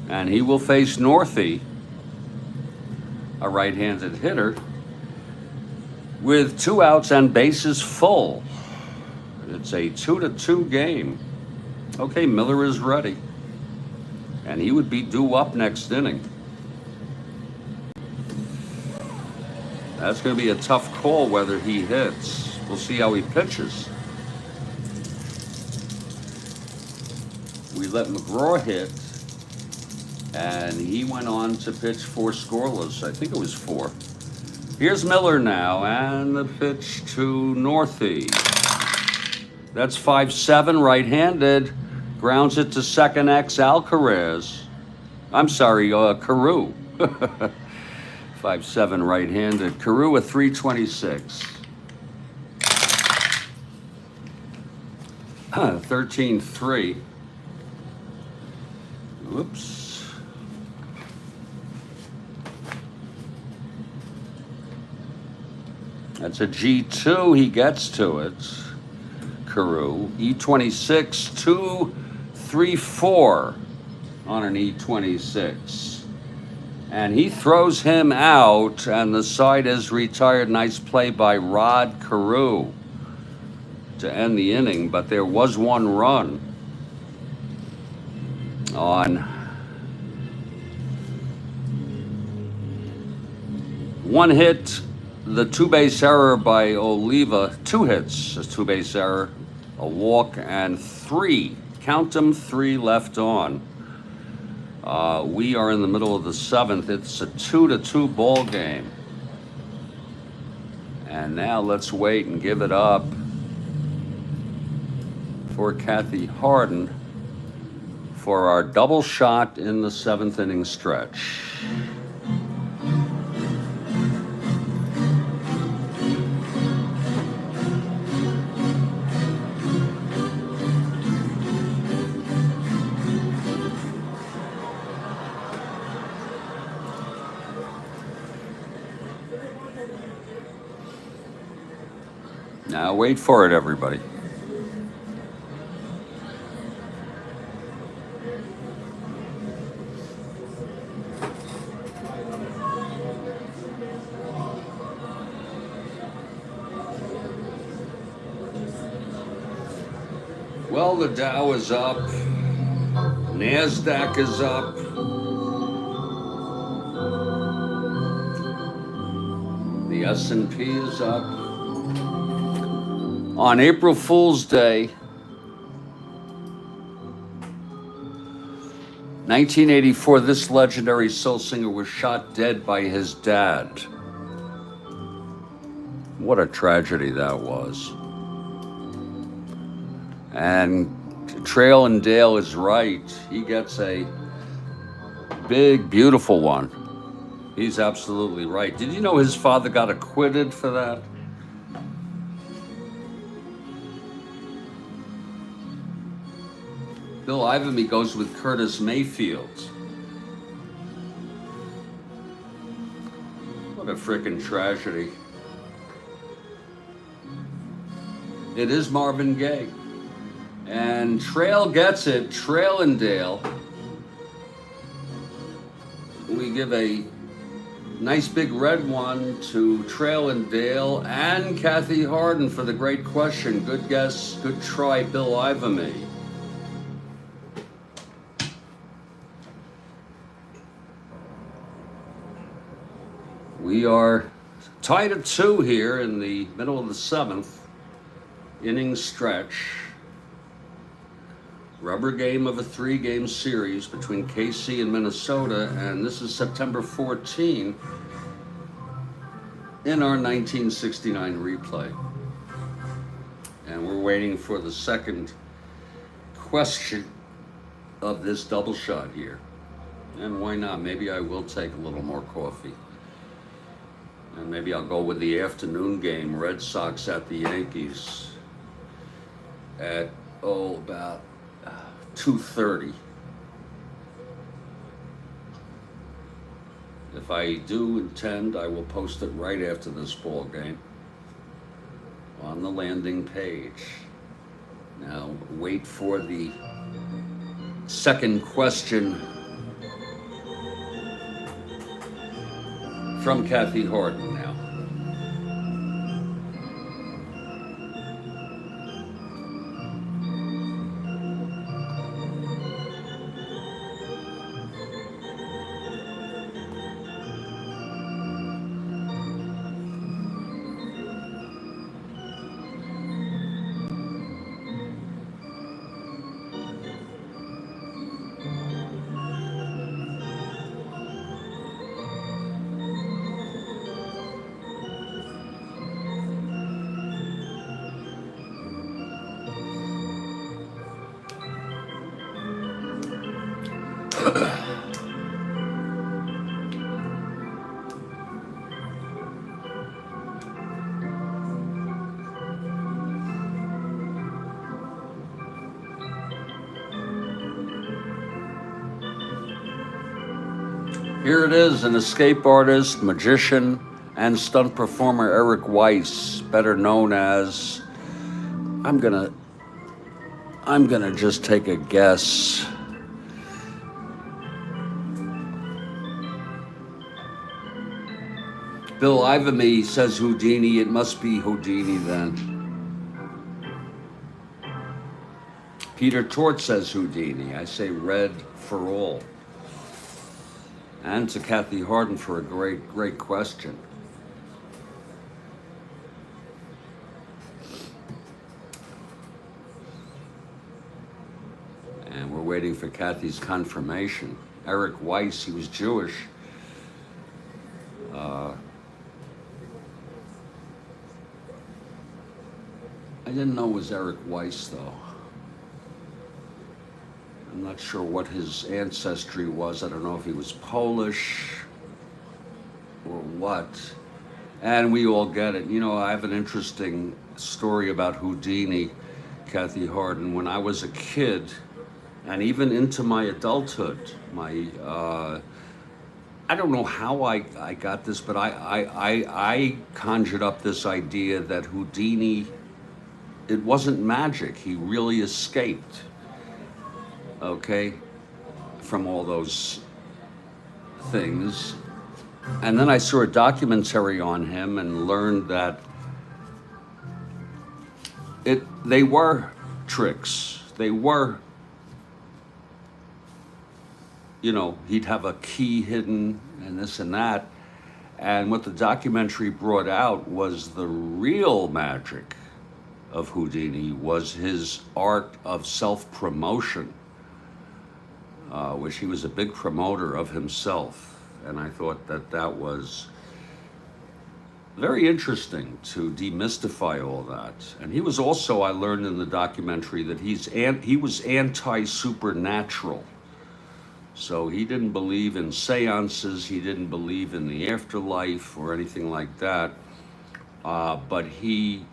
And he will face Northey, a right-handed hitter, with 2 outs and bases full. It's a 2-2 game. Okay, Miller is ready. And he would be due up next inning. That's going to be a tough call whether he hits. We'll see how he pitches. We let McGraw hit, and he went on to pitch 4 scoreless. I think it was 4. Here's Miller now, and the pitch to Northey. That's 5-7, right-handed. Grounds it to second X Alcaraz. I'm sorry, Carew. 5-7 right-handed. Carew at 326. 13-3. Whoops. That's a G2. He gets to it. Carew. E26, 2, 3, 4 on an E26. And he throws him out, and the side is retired. Nice play by Rod Carew to end the inning, but there was 1 run on 1 hit, the 2-base error by Oliva. 2 hits, a 2-base error, a walk, and 3, count them, 3 left on. We are in the middle of the 7th. It's a 2-2 ball game. And now let's wait and give it up for Kathy Harden for our double shot in the 7th inning stretch. Now wait for it, everybody. Well, the Dow is up. NASDAQ is up. The S&P is up. On April Fool's Day, 1984, this legendary soul singer was shot dead by his dad. What a tragedy that was. And Trail and Dale is right. He gets a big, beautiful one. He's absolutely right. Did you know his father got acquitted for that? Bill Ivamy goes with Curtis Mayfield. What a frickin' tragedy. It is Marvin Gaye. And Trail gets it, Trail and Dale. We give a nice big red one to Trail and Dale and Kathy Harden for the great question. Good guess, good try, Bill Ivamy. We are tied at 2 here in the middle of the 7th inning stretch. Rubber game of a 3-game series between KC and Minnesota, and this is September 14 in our 1969 replay. And we're waiting for the second question of this double shot here. And why not? Maybe I will take a little more coffee. And maybe I'll go with the afternoon game, Red Sox at the Yankees at, about 2:30. If I do intend, I will post it right after this ball game on the landing page. Now, wait for the second question from Kathy Harden now. Here it is, an escape artist, magician, and stunt performer Eric Weiss, better known as, I'm gonna just take a guess. Bill Ivamy says Houdini. It must be Houdini then. Peter Tort says Houdini. I say red for all. And to Kathy Harden for a great question. And we're waiting for Kathy's confirmation. Eric Weiss, he was Jewish. I didn't know it was Eric Weiss, though. I'm not sure what his ancestry was. I don't know if he was Polish or what. And we all get it. You know, I have an interesting story about Houdini, Kathy Harden. When I was a kid, and even into my adulthood, I don't know how I got this, but I conjured up this idea that Houdini, it wasn't magic. He really escaped. Okay, from all those things. And then I saw a documentary on him and learned that they were tricks. they were, you know, he'd have a key hidden and this and that. And what the documentary brought out was the real magic of Houdini was his art of self-promotion, which he was a big promoter of himself. And I thought that that was very interesting to demystify all that. And he was also, I learned in the documentary that he was anti-supernatural. So he didn't believe in seances, he didn't believe in the afterlife or anything like that. But he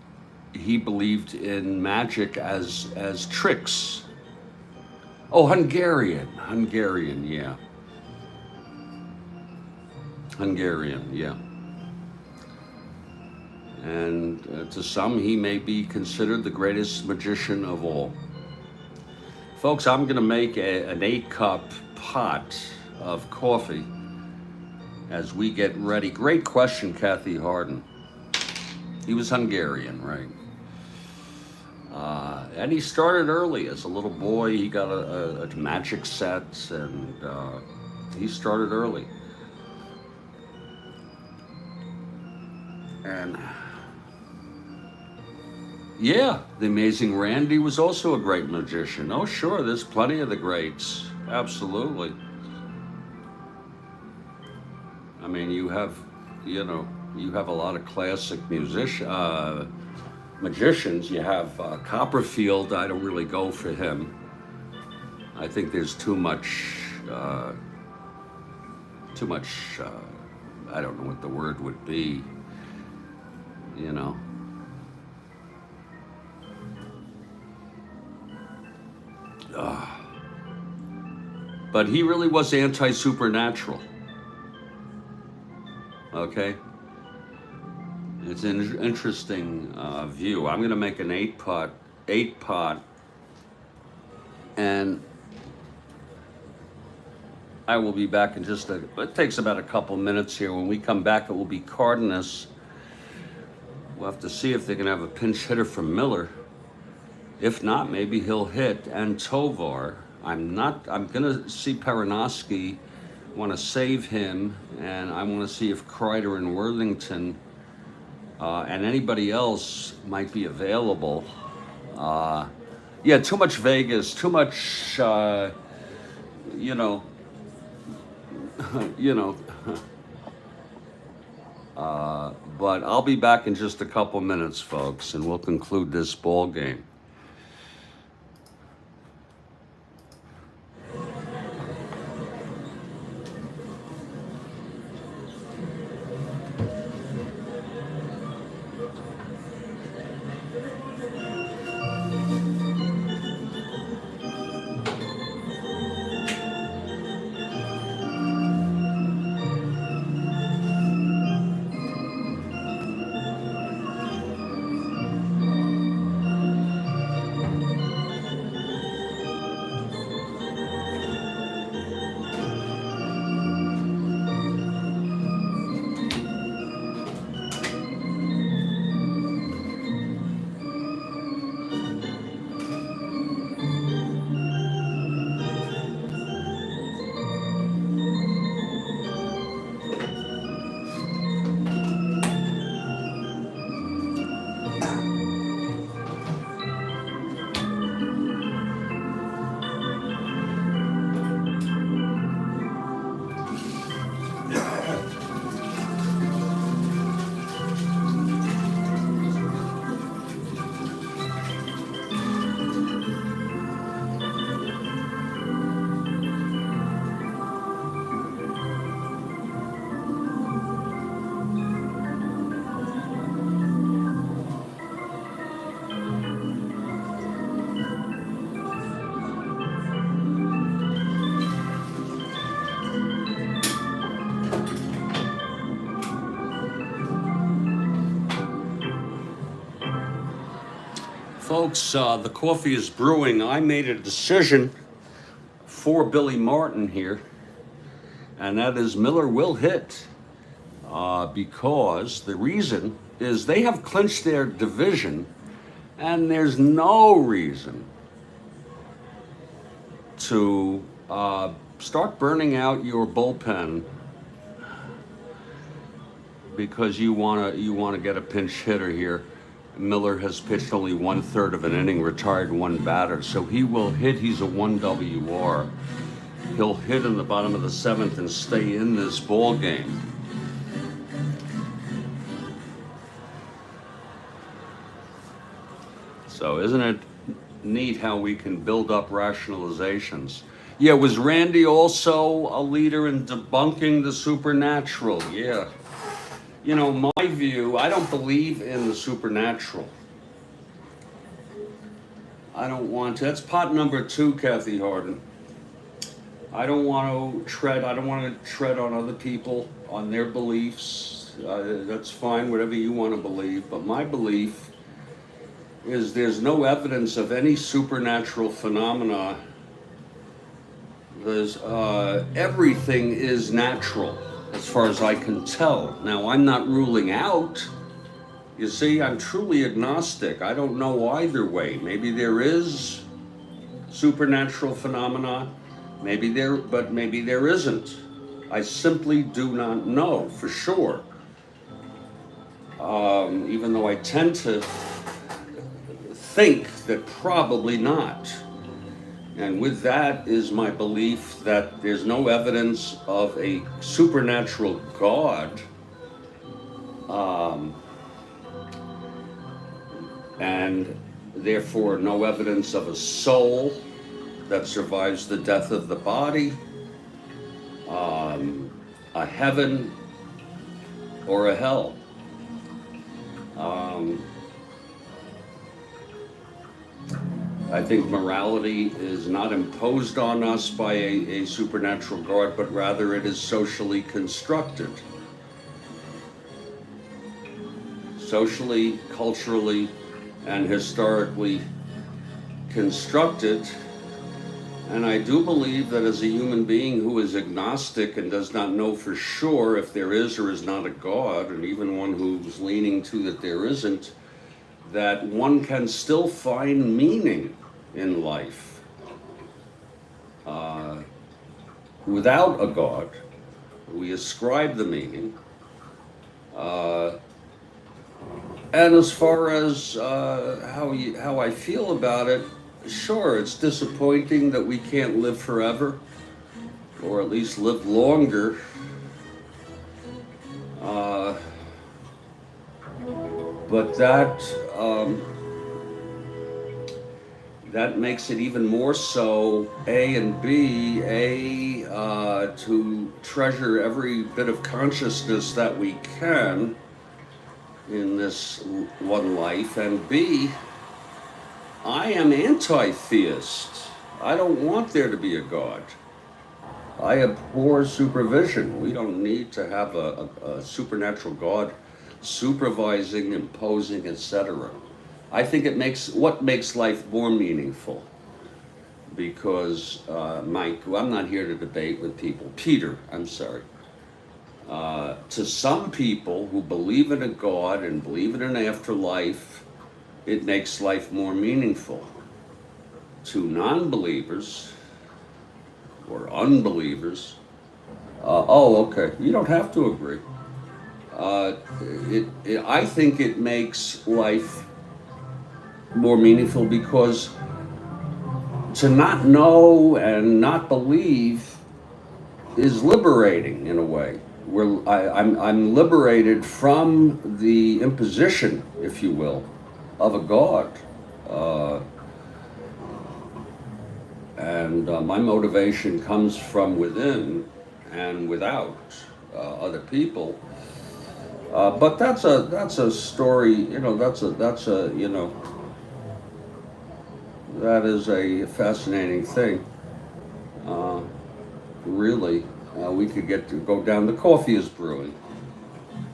believed in magic as tricks. Oh, Hungarian, yeah. Hungarian, yeah. And to some, he may be considered the greatest magician of all. Folks, I'm gonna make an 8-cup pot of coffee as we get ready. Great question, Kathy Harden. He was Hungarian, right? And he started early as a little boy. He got a magic set, and he started early. And yeah, the Amazing Randy was also a great magician. Oh, sure, there's plenty of the greats. Absolutely. I mean, you have a lot of classic magicians. You have Copperfield. I don't really go for him. I think there's too much, I don't know what the word would be, you know. But he really was anti-supernatural. Okay? It's an interesting view. I'm gonna make an 8-pot, and I will be back in it takes about a couple minutes here. When we come back, it will be Cardenas. We'll have to see if they can have a pinch hitter from Miller. If not, maybe he'll hit. And Tovar, I'm gonna see Perinoski, want to save him, and I want to see if Kreider and Worthington and anybody else might be available. Yeah, too much Vegas, too much, you know, but I'll be back in just a couple minutes, folks, and we'll conclude this ball game. Folks, the coffee is brewing. I made a decision for Billy Martin here, and that is Miller will hit because the reason is they have clinched their division, and there's no reason to start burning out your bullpen because you wanna get a pinch hitter here. Miller has pitched only 1/3 of an inning, retired one batter, so he will hit. He's a 1 WR. He'll hit in the bottom of the 7th and stay in this ball game. So isn't it neat how we can build up rationalizations? Yeah, was Randy also a leader in debunking the supernatural? Yeah. You know, my view, I don't believe in the supernatural. I don't want to. That's pot number 2, Kathy Harden. I don't want to tread on other people, on their beliefs. That's fine, whatever you want to believe. But my belief is there's no evidence of any supernatural phenomena. There's everything is natural as far as I can tell. Now, I'm not ruling out. You see, I'm truly agnostic. I don't know either way. Maybe there is supernatural phenomena, but maybe there isn't. I simply do not know for sure. Even though I tend to think that probably not. And with that is my belief that there's no evidence of a supernatural God, and therefore no evidence of a soul that survives the death of the body, a heaven or a hell. I think morality is not imposed on us by a supernatural God, but rather it is socially constructed. Socially, culturally, and historically constructed. And I do believe that as a human being who is agnostic and does not know for sure if there is or is not a God, and even one who's leaning to that there isn't, that one can still find meaning in life without a God. We ascribe the meaning. And as far as how I feel about it, sure, it's disappointing that we can't live forever, or at least live longer. But that makes it even more so, A and B, to treasure every bit of consciousness that we can in this one life, and B, I am anti-theist. I don't want there to be a God. I abhor supervision. We don't need to have a supernatural God supervising, imposing, etc. I think what makes life more meaningful, because Mike, I'm not here to debate with people. Peter, I'm sorry. To some people who believe in a God and believe in an afterlife, it makes life more meaningful. To non-believers or unbelievers, okay, you don't have to agree. I think it makes life more meaningful because to not know and not believe is liberating in a way. I'm liberated from the imposition, if you will, of a God. And my motivation comes from within and without other people. But that's a story, that is a fascinating thing. Really, we could go down. The coffee is brewing.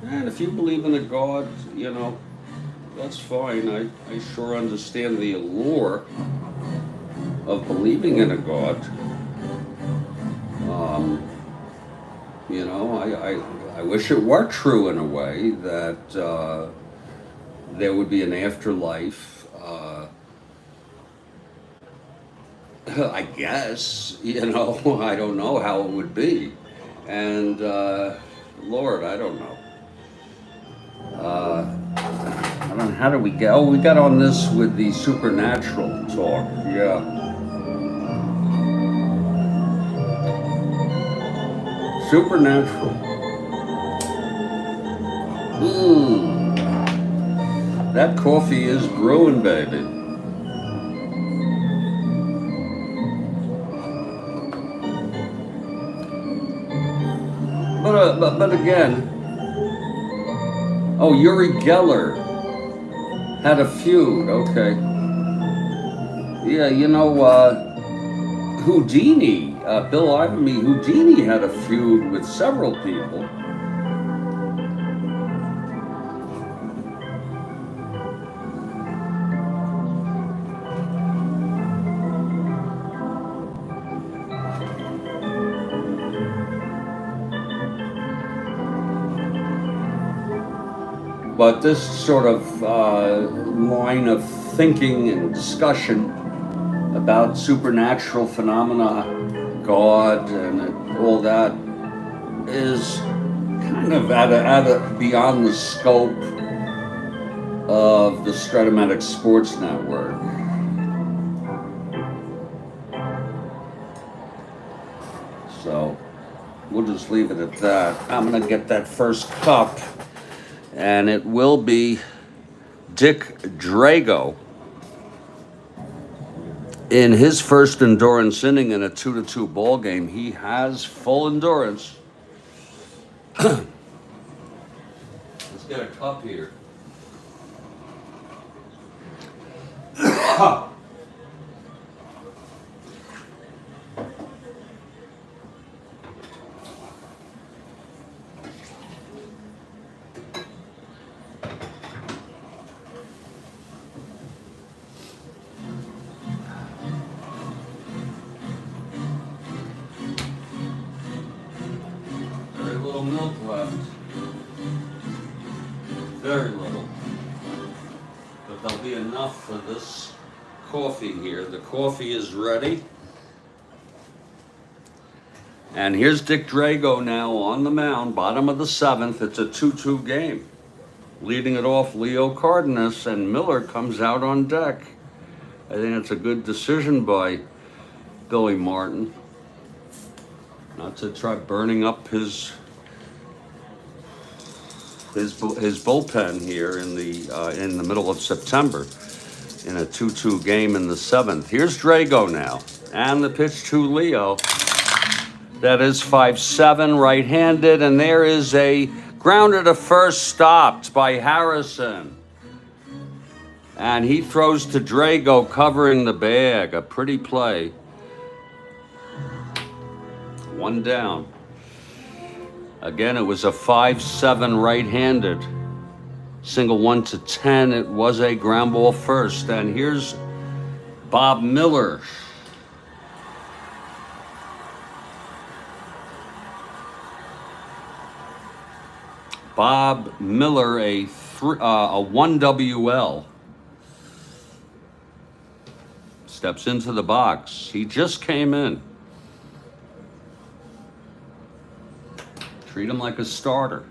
And if you believe in a God, that's fine. I sure understand the allure of believing in a God. I wish it were true in a way that there would be an afterlife. I guess, I don't know how it would be. And Lord, I don't know. I don't know, how do we get? Oh, we got on this with the supernatural talk. Yeah. Supernatural. Mmm. That coffee is brewing, baby. But again, oh, Uri Geller had a feud. Okay. Yeah, Houdini, Bill Ivermy, Houdini had a feud with several people. But this sort of line of thinking and discussion about supernatural phenomena, God, and all that is kind of beyond the scope of the Strat-O-Matic Sports Network. So we'll just leave it at that. I'm gonna get that first cup, and it will be Dick Drago in his first endurance inning in a 2-2 ball game. He has full endurance. Let's get a cup here. Very little milk left. Very little. But there'll be enough for this coffee here. The coffee is ready. And here's Dick Drago now on the mound, bottom of the seventh. It's a 2-2 game. Leading it off, Leo Cardenas, and Miller comes out on deck. I think it's a good decision by Billy Martin not to try burning up his bullpen here in the middle of September in a 2-2 game in the seventh. Here's Drago now, and the pitch to Leo. That is 5-7, right-handed, and there is a grounder to first, stopped by Harrison. And he throws to Drago, covering the bag. A pretty play. One down. Again, it was a 5-7 right-handed. Single 1-10. It was a ground ball first. And here's Bob Miller. Bob Miller, a 1 WL. Steps into the box. He just came in. Treat him like a starter.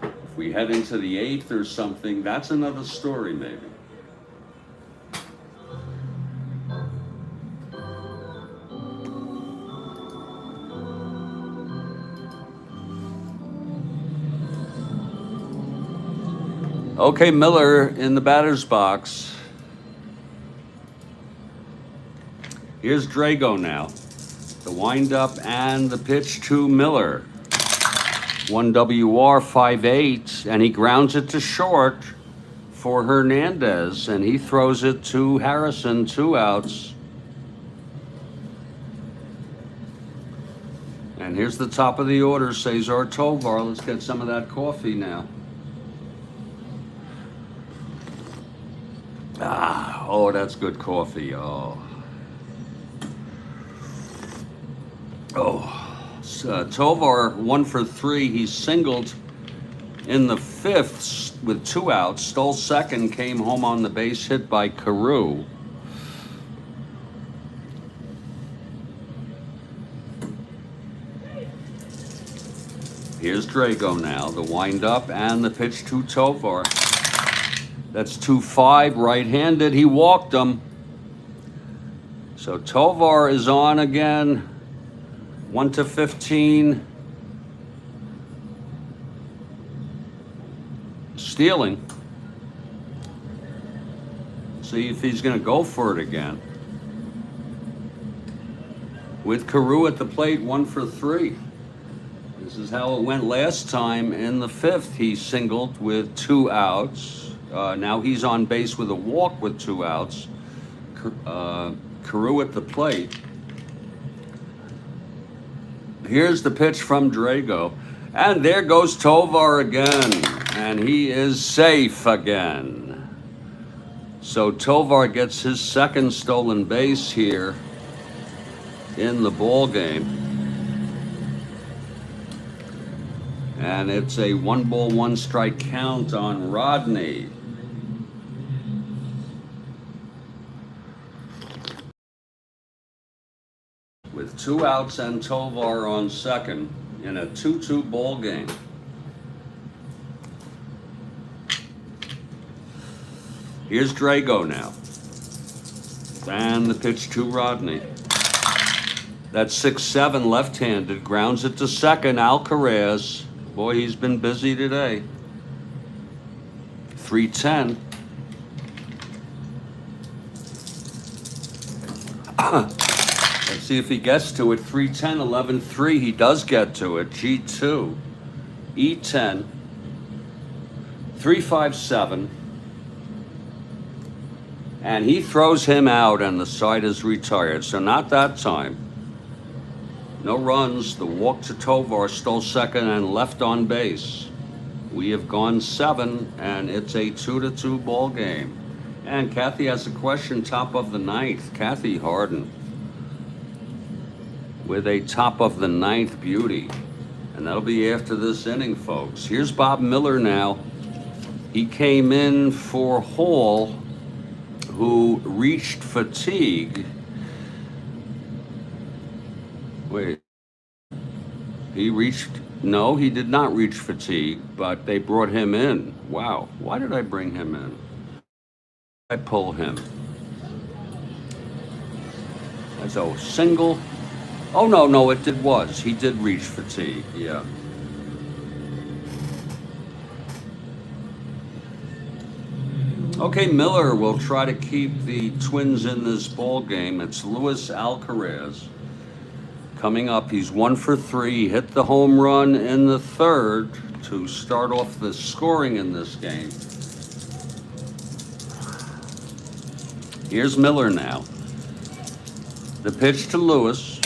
If we head into the eighth or something, that's another story, maybe. Okay, Miller in the batter's box. Here's Drago now. The windup and the pitch to Miller. 1 WR, 5-8, and he grounds it to short for Hernandez, and he throws it to Harrison, 2 outs. And here's the top of the order, Cesar Tovar. Let's get some of that coffee now. Oh, that's good coffee. Oh. Tovar 1 for 3. He singled In the fifth, with 2 outs, stole second, came home on the base hit by Karl. Here's Drago now, the windup and the pitch to Tovar. That's 2-5, right-handed. He walked him. So Tovar is on again. 1-15. Stealing. See if he's going to go for it again. With Karl at the plate, 1-for-3. This is how it went last time. In the fifth, he singled with 2 outs. Now he's on base with a walk with 2 outs. Karl at the plate. Here's the pitch from Drago. And there goes Tovar again. And he is safe again. So Tovar gets his second stolen base here in the ball game. And it's a 1-ball, 1-strike count on Rodney. With 2 outs and Tovar on second in a 2-2 ball game. Here's Drago now. And the pitch to Rodney. That's 6-7 left-handed. Grounds it to second. Alcaraz. Boy, he's been busy today. 3-10. Let's see if he gets to it. 3-10, 11-3. He does get to it. G2. E10. 3-5-7. And he throws him out, and the side is retired. So not that time. No runs. The walk to Tovar, stole second and left on base. We have gone 7, and it's a 2-2 ball game. And Kathy has a question, top of the 9th. Kathy Harden with a top of the 9th beauty. And that'll be after this inning, folks. Here's Bob Miller now. He came in for Hall, who reached fatigue. Wait. No, he did not reach fatigue, but they brought him in. Wow. Why did I bring him in? I pull him. As a single. Oh, no, he did reach fatigue, yeah. Okay, Miller will try to keep the Twins in this ball game. It's Luis Alcaraz. Coming up, he's 1-for-3. He hit the home run in the third to start off the scoring in this game. Here's Miller now. The pitch to Lewis.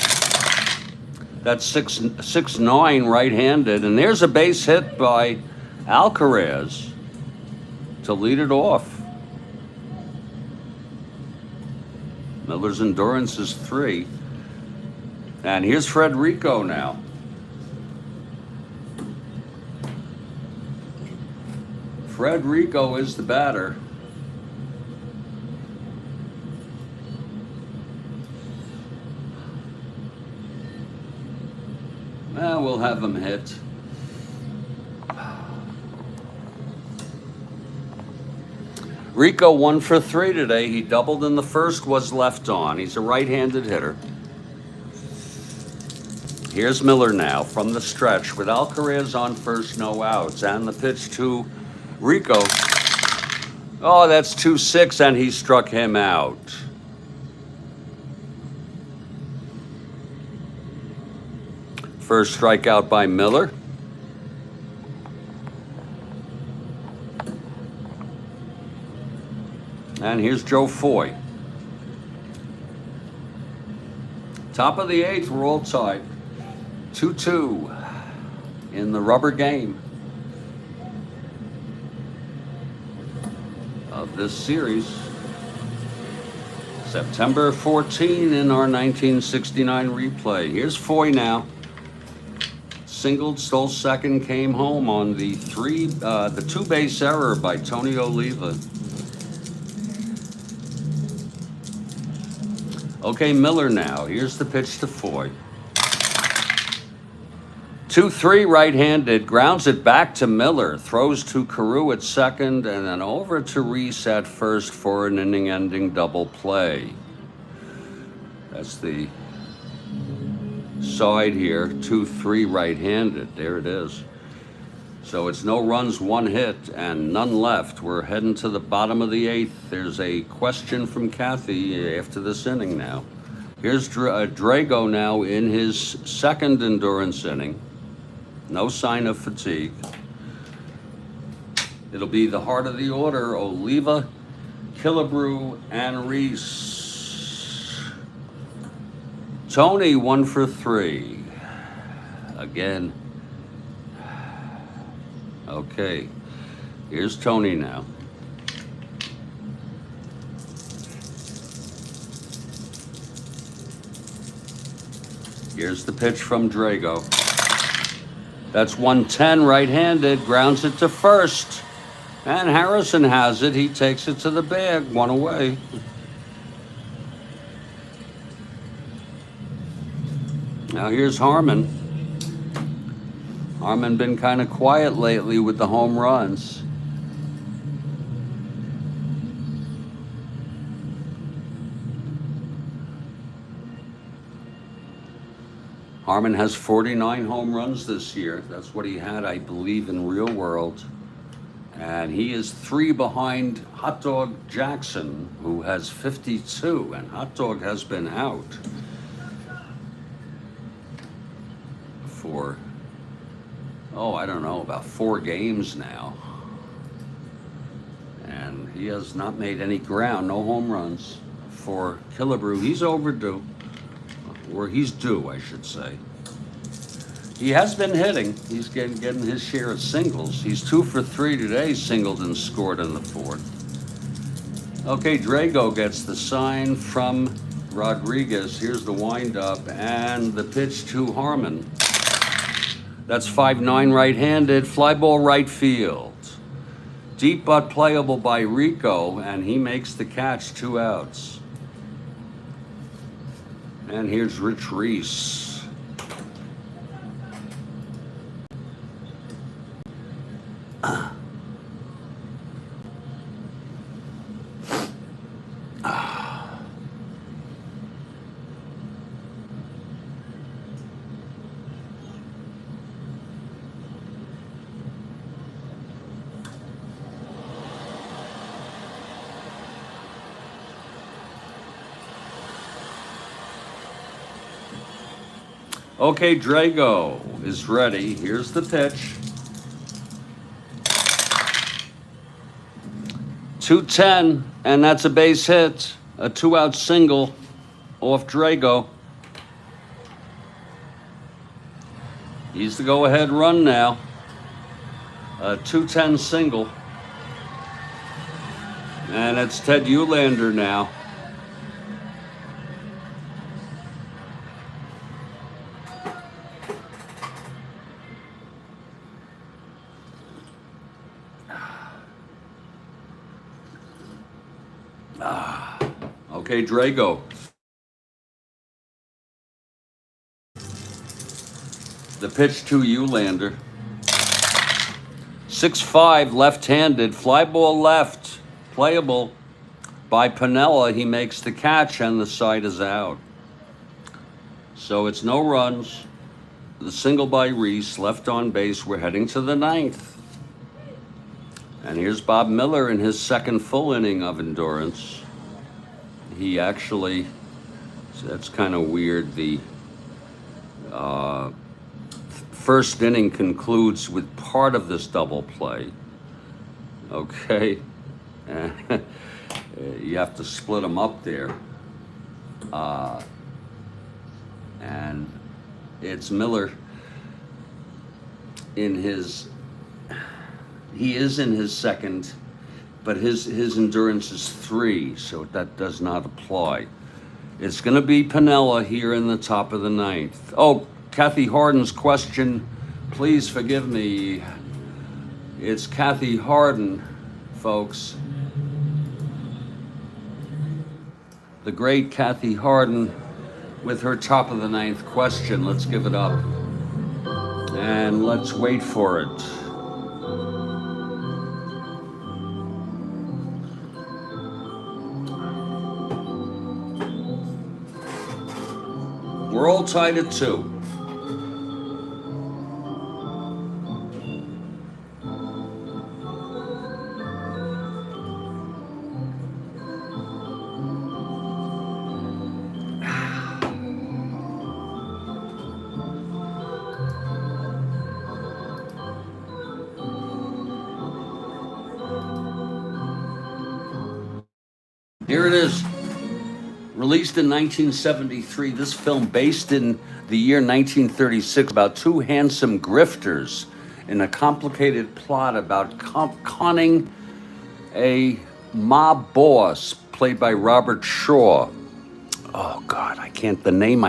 That's 6-9 right-handed. And there's a base hit by Alcaraz to lead it off. Miller's endurance is 3. And here's Frederico now. Frederico is the batter. We'll have him hit. Rico 1-for-3 today. He doubled in the first, was left on. He's a right-handed hitter. Here's Miller now from the stretch with Alcaraz on first, no outs. And the pitch to Rico. Oh, that's 2-6, and he struck him out. First strikeout by Miller. And here's Joe Foy. Top of the 8th, we're all tied. 2-2 in the rubber game of this series. September 14 in our 1969 replay. Here's Foy now. singled, stole second, came home on the two base error by Tony Oliva. Okay, Miller now. Here's the pitch to Foy. 2-3 right-handed, grounds it back to Miller, throws to Carew at second, and then over to Reese at first for an inning-ending double play. That's the side here, 2-3 right-handed. There it is. So it's no runs, one hit, and none left. We're heading to the bottom of the eighth. There's a question from Kathy after this inning now. Here's Drago now in his second endurance inning. No sign of fatigue. It'll be the heart of the order: Oliva, Killebrew, and Reese. Tony 1 for 3. Again. Okay, here's Tony now. Here's the pitch from Drago. That's 110 right-handed, grounds it to first. And Harrison has it. He takes it to the bag, one away. Now here's Harmon. Harmon been kind of quiet lately with the home runs. Harmon has 49 home runs this year. That's what he had, I believe, in real world. And he is 3 behind Hot Dog Jackson, who has 52. And Hot Dog has been out for, I don't know, about 4 games now. And he has not made any ground, no home runs for Killebrew. He's overdue. Or he's due, I should say. He has been hitting. He's getting his share of singles. He's 2 for 3 today, singled and scored in the 4th. Okay, Drago gets the sign from Rodriguez. Here's the windup and the pitch to Harmon. That's 5-9 right-handed, fly ball right field. Deep but playable by Rico, and he makes the catch, 2 outs. And here's Rich Reese. Okay, Drago is ready. Here's the pitch. 210, and that's a base hit. A 2-out single off Drago. He's the go-ahead run now. A 210 single. And it's Ted Eulander now. Okay, Drago. The pitch to Eulander. 6-5, left-handed, fly ball left, playable by Piniella. He makes the catch and the side is out. So it's no runs. The single by Reese, left on base. We're heading to the 9th. And here's Bob Miller in his second full inning of endurance. He actually, that's kind of weird. The first inning concludes with part of this double play. Okay. You have to split them up there. And it's Miller in his, he is in his second, but his endurance is 3, so that does not apply. It's going to be Piniella here in the top of the 9th. Oh, Kathy Harden's question Please forgive me. It's Kathy Harden, folks. The great Kathy Harden with her top of the ninth question. Let's give it up. And let's wait for it. We're all tied at 2. Here it is. Released in 1973, this film based in the year 1936 about two handsome grifters in a complicated plot about conning a mob boss played by Robert Shaw. Oh God, I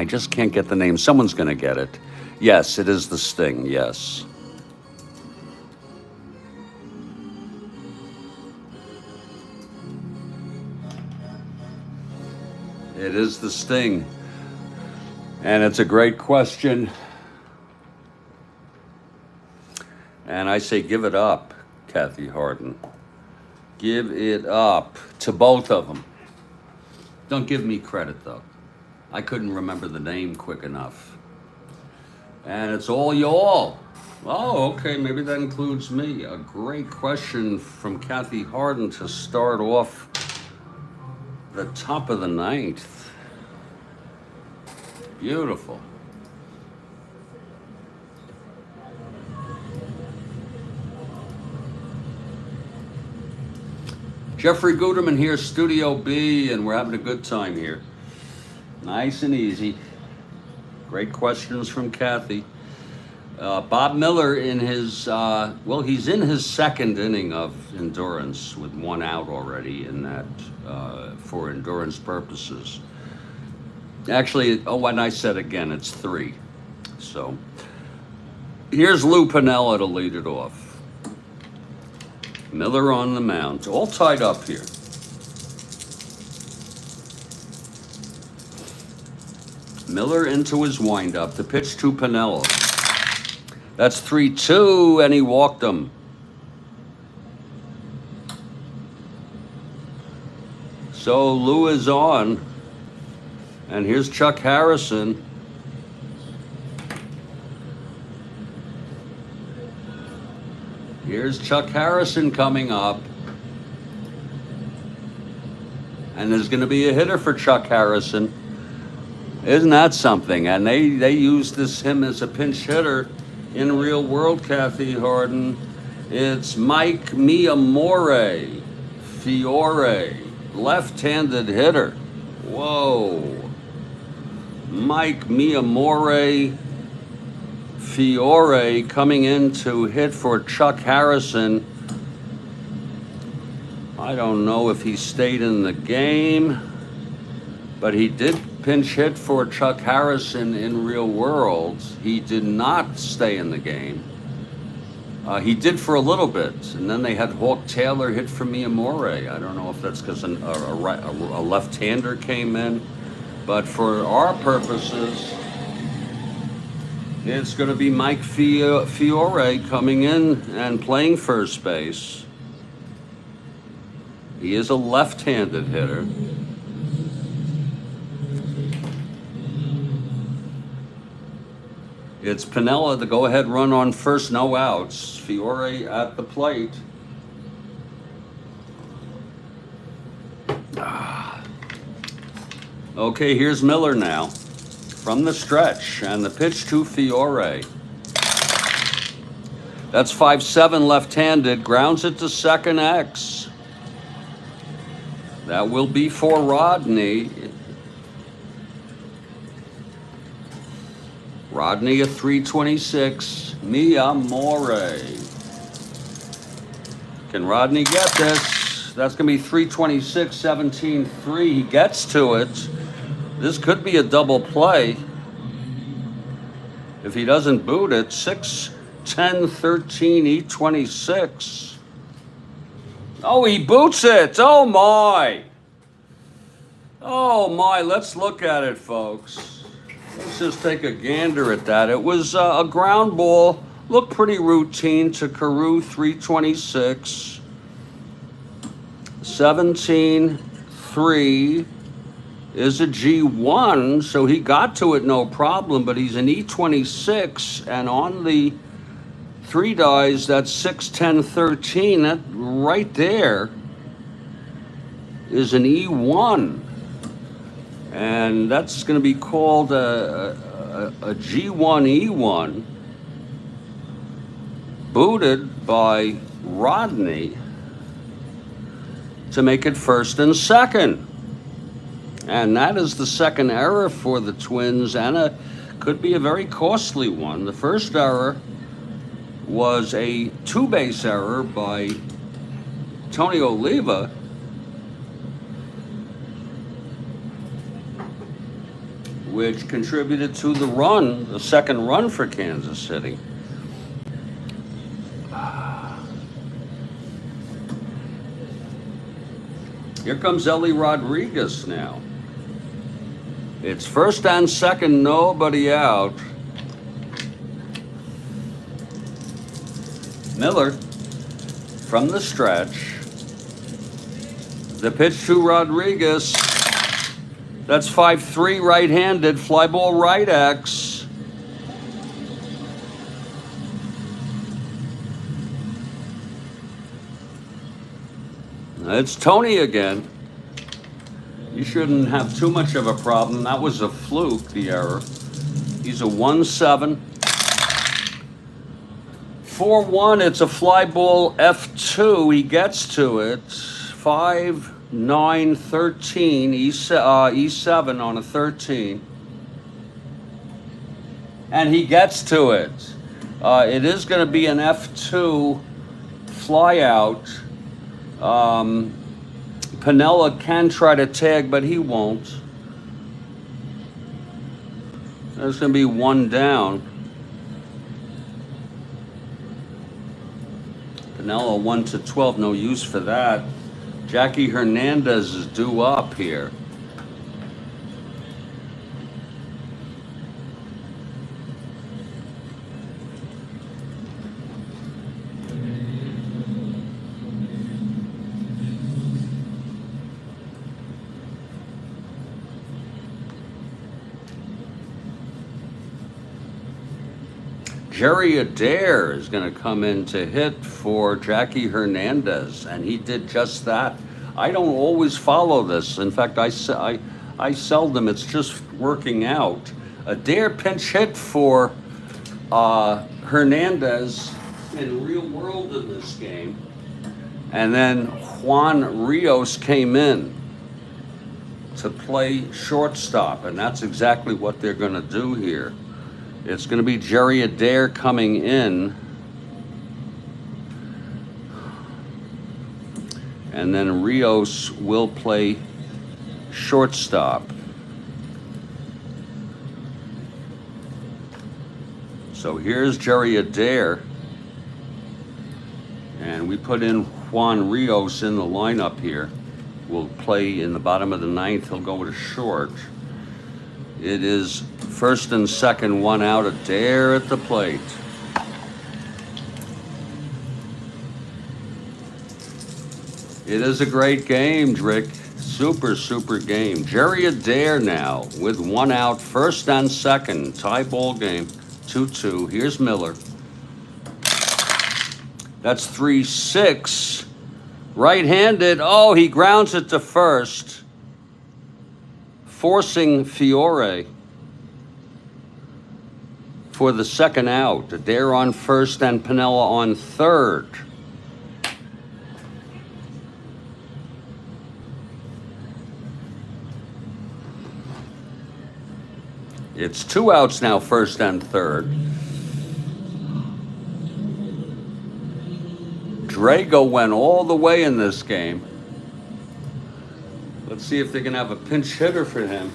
just can't get the name. Someone's gonna get it. Yes, it is The Sting, yes. It is The Sting. And it's a great question. And I say give it up, Kathy Harden. Give it up to both of them. Don't give me credit, though. I couldn't remember the name quick enough. And it's all y'all. Oh, okay, maybe that includes me. A great question from Kathy Harden to start off the top of the ninth. Beautiful. Jeffrey Guterman here, Studio B, and we're having a good time here. Nice and easy. Great questions from Kathy. Bob Miller in his, he's in his second inning of endurance with one out already in that, for endurance purposes. Actually, and I said again, it's 3. So here's Lou Piniella to lead it off. Miller on the mound, all tied up here. Miller into his windup, the pitch to Piniella. That's 3-2, and he walked him. So Lou is on, and here's Chuck Harrison. Here's Chuck Harrison coming up. And there's going to be a hitter for Chuck Harrison. Isn't that something? And they used him as a pinch hitter in real world, Kathy Harden. It's Mike Miamore Fiore, left-handed hitter. Whoa. Mike Miamore Fiore coming in to hit for Chuck Harrison. I don't know if he stayed in the game, but he did pinch hit for Chuck Harrison in real world. He did not stay in the game. He did for a little bit, and then they had Hawk Taylor hit for Miamore. I don't know if that's because a left-hander came in, but for our purposes, it's going to be Mike Fiore coming in and playing first base. He is a left-handed hitter. It's Piniella, the go-ahead run on first, no outs. Fiore at the plate. Okay, here's Miller now from the stretch, and the pitch to Fiore. That's 5-7 left-handed, grounds it to second X. That will be for Rodney. Rodney at 326, Miamore. Can Rodney get this? That's going to be 326, 17-3. He gets to it. This could be a double play. If he doesn't boot it, 6 10, 13, E26. Oh, he boots it. Oh, my. Oh, my. Let's look at it, folks. Let's just take a gander at that. It was a ground ball. Looked pretty routine to Carew, 326. 17, 3 is a G1, so he got to it no problem, but he's an E26, and on the 3 dies, that's 6, 10, 13. That right there is an E1. And that's going to be called a G1E1, booted by Rodney to make it first and second. And that is the second error for the Twins, and could be a very costly one. The first error was a 2-base error by Tony Oliva, which contributed to the run, the second run for Kansas City. Here comes Ellie Rodriguez now. It's first and second, nobody out. Miller from the stretch. The pitch to Rodriguez. That's 5-3 right-handed, fly ball right X. It's Tony again. You shouldn't have too much of a problem. That was a fluke, the error. He's a 1-7. 4-1, it's a fly ball F2. He gets to it. 5, 9, 13, E7 on a 13. And he gets to it. It is going to be an F2 fly out. Piniella can try to tag, but he won't. There's going to be 1 down. Piniella 1-12, no use for that. Jackie Hernandez is due up here. Jerry Adair is going to come in to hit for Jackie Hernandez, and he did just that. I don't always follow this. In fact, I seldom. It's just working out. Adair pinch hit for Hernandez in real world in this game, and then Juan Rios came in to play shortstop, and that's exactly what they're going to do here. It's going to be Jerry Adair coming in. And then Rios will play shortstop. So here's Jerry Adair. And we put in Juan Rios in the lineup here. Will play in the bottom of the 9th. He'll go to short. It is first and second, 1 out. Adair at the plate. It is a great game, Drick. Super, super game. Jerry Adair now with 1 out, first and second. Tie ball game, 2-2. Here's Miller. That's 3-6. Right-handed. Oh, he grounds it to first, forcing Fiore for the second out. Adair on first and Piniella on third. It's 2 outs now, first and third. Drago went all the way in this game. Let's see if they can have a pinch hitter for him.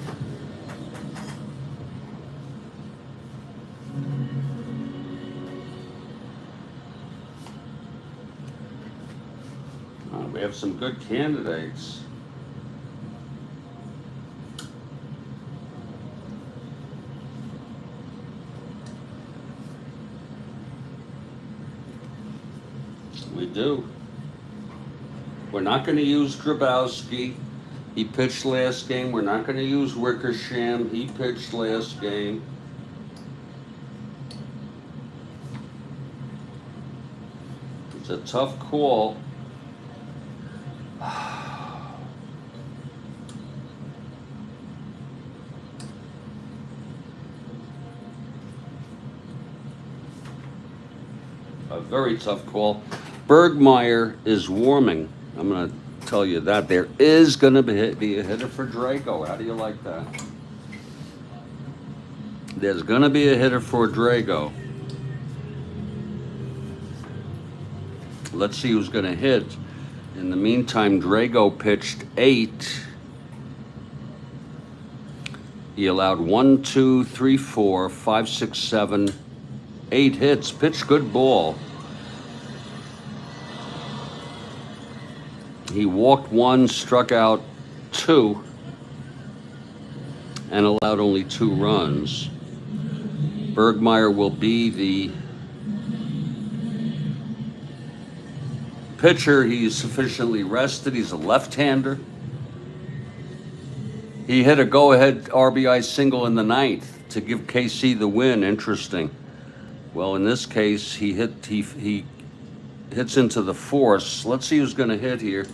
We have some good candidates. We do. We're not going to use Grabowski. He pitched last game. We're not going to use Wickersham. He pitched last game. It's a tough call. A very tough call. Bergmeyer is warming. I'm going to tell you that. There is going to be a hitter for Drago. How do you like that? There's going to be a hitter for Drago. Let's see who's going to hit. In the meantime, Drago pitched 8. He allowed 1, 2, 3, 4, 5, 6, 7, 8 hits. Pitched good ball. He walked 1, struck out 2, and allowed only 2 runs. Bergmeyer will be the pitcher. He's sufficiently rested. He's a left-hander. He hit a go-ahead RBI single in the 9th to give KC the win. Interesting. Well, in this case, he hits into the force. Let's see who's going to hit here.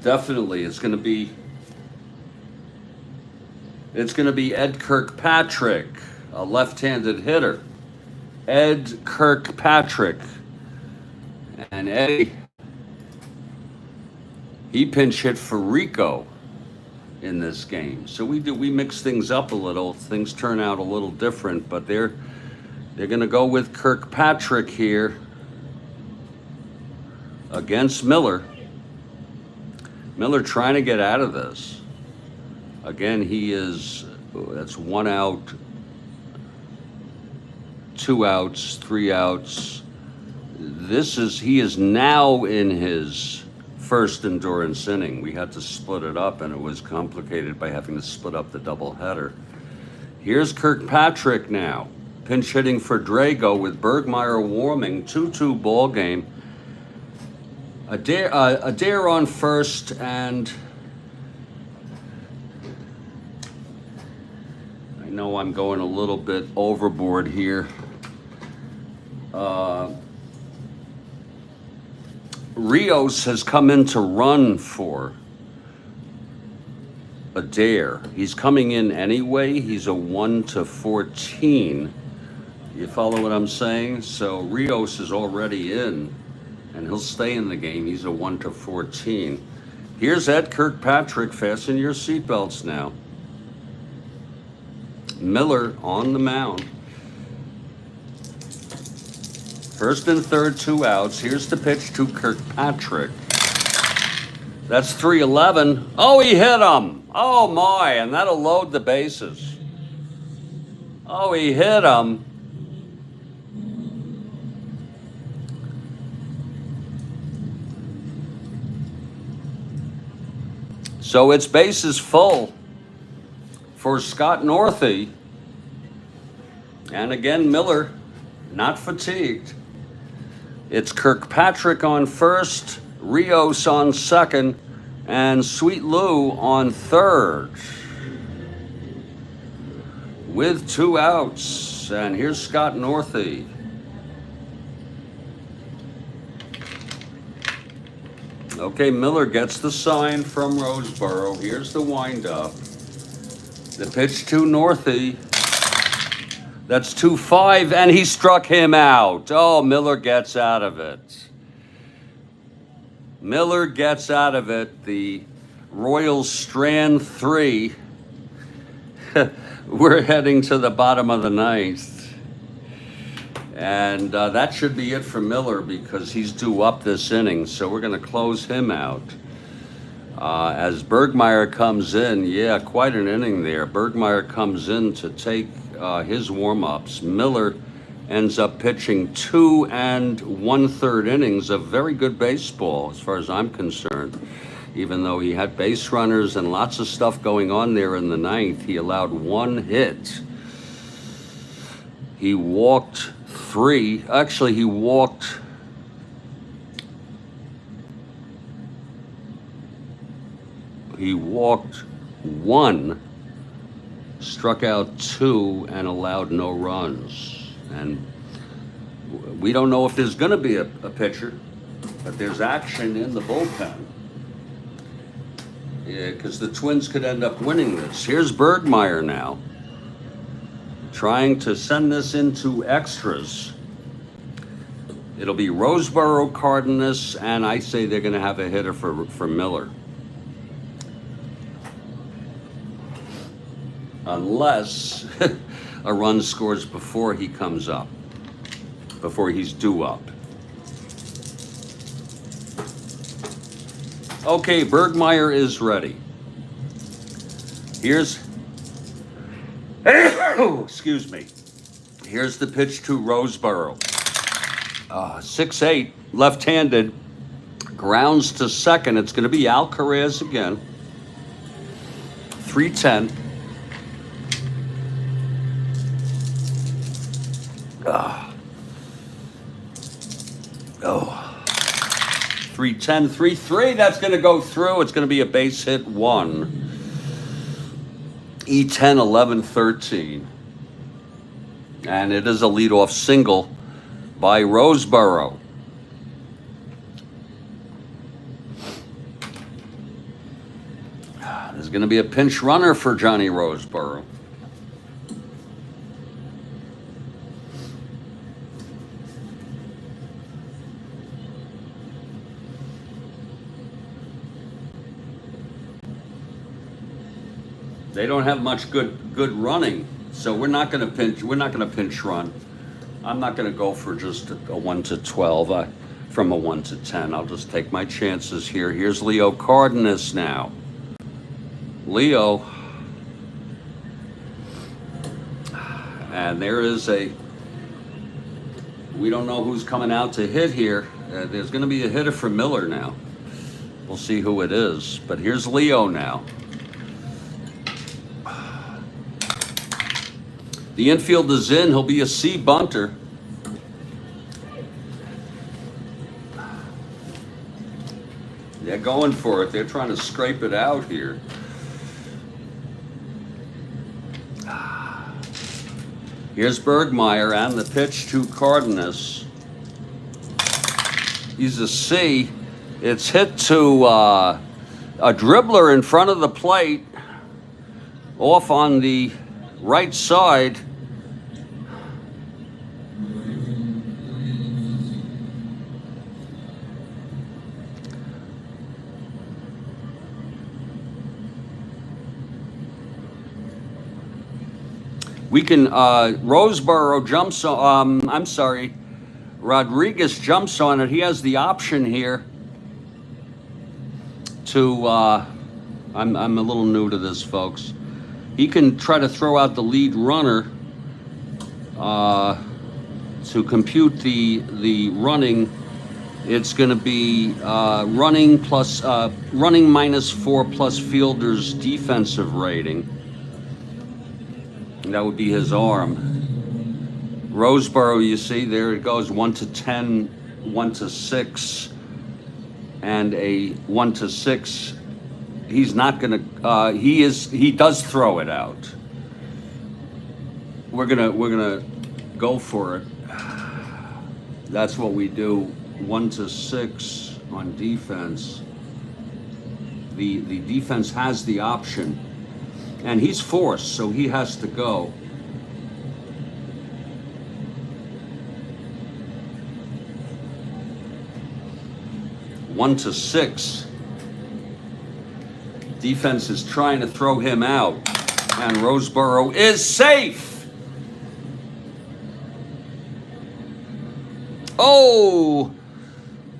Definitely, it's going to be Ed Kirkpatrick, a left-handed hitter. Ed Kirkpatrick. And Eddie, he pinch hit for Rico in this game. So we mix things up a little. Things turn out a little different, but they're going to go with Kirkpatrick here against Miller. Miller trying to get out of this. Again, that's 1 out, 2 outs, 3 outs. He is now in his first endurance inning. We had to split it up, and it was complicated by having to split up the doubleheader. Here's Kirkpatrick now, pinch hitting for Drago with Bergmeyer warming. 2-2 ball game. Adair on first, and I know I'm going a little bit overboard here. Rios has come in to run for Adair. He's coming in anyway. He's a 1-14. You follow what I'm saying? So Rios is already in, and he'll stay in the game. He's a 1-14. Here's Ed Kirkpatrick. Fasten your seatbelts now. Miller on the mound. First and third, 2 outs. Here's the pitch to Kirkpatrick. That's 3-11. Oh, he hit him. Oh, my, and that'll load the bases. Oh, he hit him. So it's bases full for Scott Northey. And again, Miller, not fatigued. It's Kirkpatrick on first, Rios on second, and Sweet Lou on third. With 2 outs. And here's Scott Northey. Okay, Miller gets the sign from Roseboro. Here's the windup. The pitch to Northey. That's 2-5, and he struck him out. Oh, Miller gets out of it. Miller gets out of it. The Royals strand 3. We're heading to the bottom of the 9th. And that should be it for Miller because he's due up this inning. So we're going to close him out. As Bergmeyer comes in, yeah, quite an inning there. Bergmeyer comes in to take his warm-ups. Miller ends up pitching 2 1/3 innings of very good baseball, as far as I'm concerned. Even though he had base runners and lots of stuff going on there in the ninth, he allowed 1 hit. He walked 3. Actually, he walked... He walked 1, struck out 2, and allowed no runs. And we don't know if there's going to be a pitcher, but there's action in the bullpen. Yeah, because the Twins could end up winning this. Here's Bergmeyer now, trying to send this into extras. It'll be Roseboro, Cardenas, and I say they're going to have a hitter for Miller. Unless a run scores before he comes up, before he's due up. Okay, Bergmeyer is ready. Here's, excuse me. Here's the pitch to Roseboro. 6-8, left-handed, grounds to second. It's going to be Alcaraz again. 3-10. Oh. 3-10, 3-3, that's going to go through. It's going to be a base hit 1. E10, 11, 13. And it is a leadoff single by Roseboro. There's going to be a pinch runner for Johnny Roseboro. They don't have much good running, so we're not going to pinch. We're not going to pinch run. I'm not going to go for just a 1 to 12 from a 1 to 10. I'll just take my chances here. Here's Leo Cardenas now. Leo, and there is a. We don't know who's coming out to hit here. There's going to be a hitter for Miller now. We'll see who it is. But here's Leo now. The infield is in. He'll be a C bunter. They're going for it. They're trying to scrape it out here. Here's Bergmeyer and the pitch to Cardenas. He's a C. It's hit to a dribbler in front of the plate, off on the right side. We can, Roseboro jumps on, I'm sorry, Rodriguez jumps on it. He has the option here to, I'm a little new to this, folks. He can try to throw out the lead runner to compute the running. It's going to be running -4 plus fielder's defensive rating. That would be his arm. Roseboro, you see, there it goes, 1 to 10, 1 to 6, and a 1 to 6. He's not gonna. He does throw it out. We're gonna go for it. That's what we do. 1 to 6 on defense. The defense has the option. And he's forced, so he has to go. One to 6. Defense is trying to throw him out, and Roseboro is safe. Oh,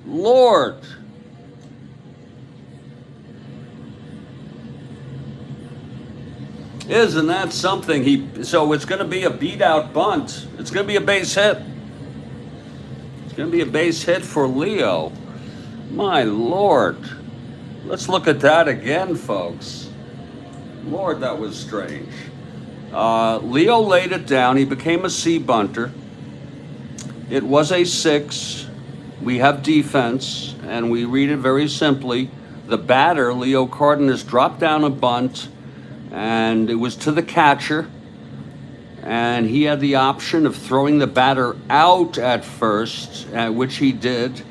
Lord. Isn't that something? So it's going to be a beat out bunt. It's going to be a base hit. It's going to be a base hit for Leo. My Lord. Let's look at that again, folks. Lord, that was strange. Leo laid it down. He became a C bunter. It was a 6. We have defense, and we read it very simply. The batter, Leo Cardenas, dropped down a bunt, and it was to the catcher. And he had the option of throwing the batter out at first, which he did.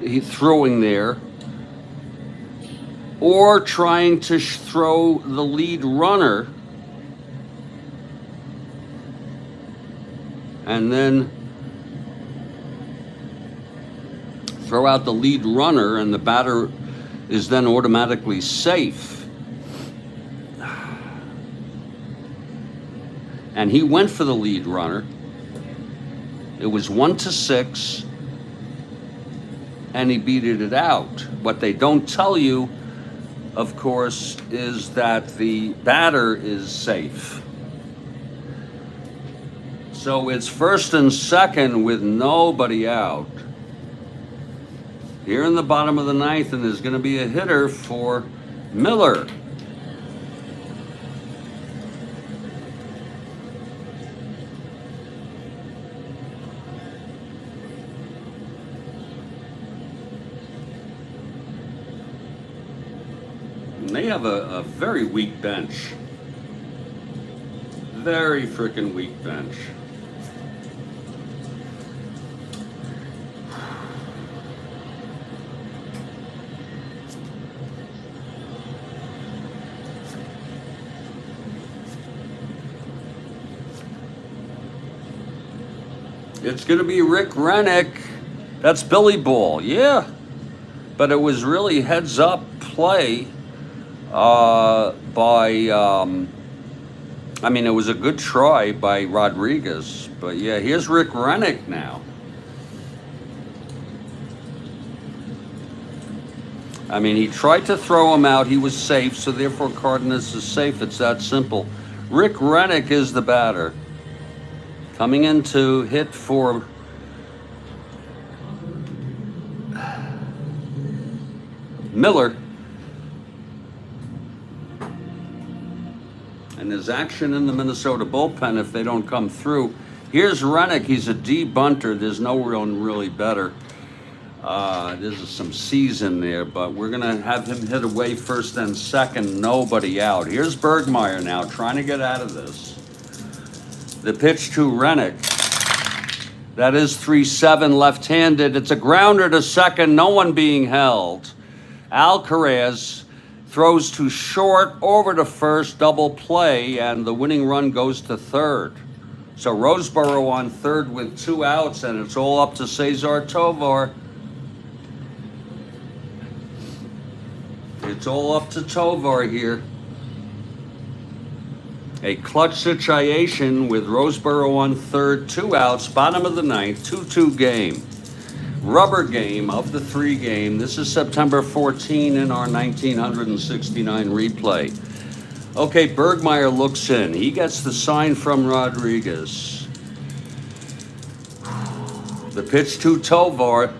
He throwing there. Or trying to throw the lead runner. And then throw out the lead runner, and the batter is then automatically safe. And he went for the lead runner. It was 1-6, and he beated it out. What they don't tell you, of course, is that the batter is safe. So it's first and second with nobody out. Here in the bottom of the ninth, and there's going to be a hitter for Miller. And they have a very weak bench. Very freaking weak bench. It's going to be Rick Rennick. That's Billy Ball, yeah. But it was really heads up play it was a good try by Rodriguez. But yeah, here's Rick Rennick now. He tried to throw him out. He was safe, so therefore Cardenas is safe. It's that simple. Rick Rennick is the batter. Coming in to hit for Miller. And there's action in the Minnesota bullpen if they don't come through. Here's Rennick. He's a D bunter. There's no one really better. There's some C's in there, but we're going to have him hit away first and second. Nobody out. Here's Bergmeyer now trying to get out of this. The pitch to Rennick. That is 3-7 left-handed. It's a grounder to second. No one being held. Alcaraz throws to short, over to first, double play, and the winning run goes to third. So Roseboro on third with 2 outs, and it's all up to Cesar Tovar. It's all up to Tovar here. A clutch situation with Roseboro on third, 2 outs, bottom of the ninth, 2-2 game. Rubber game of the 3 game. This is September 14 in our 1969 replay. Okay, Bergmeyer looks in. He gets the sign from Rodriguez. The pitch to Tovar.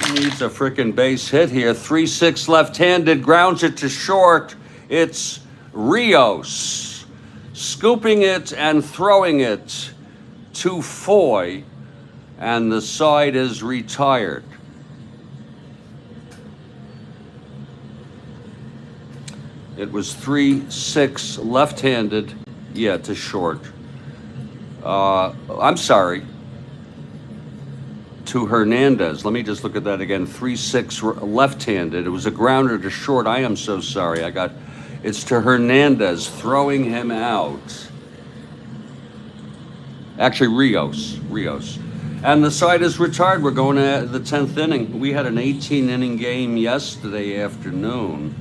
He needs a freaking base hit here. 3-6 left-handed, grounds it to short. It's Rios. Scooping it and throwing it to Foy, and the side is retired. It was 3-6 left-handed, to short. I'm sorry, to Hernandez. Let me just look at that again. 3-6 left-handed. It was a grounder to short. I am so sorry. It's to Hernandez, throwing him out. Actually, Rios. And the side is retired. We're going to the 10th inning. We had an 18-inning game yesterday afternoon.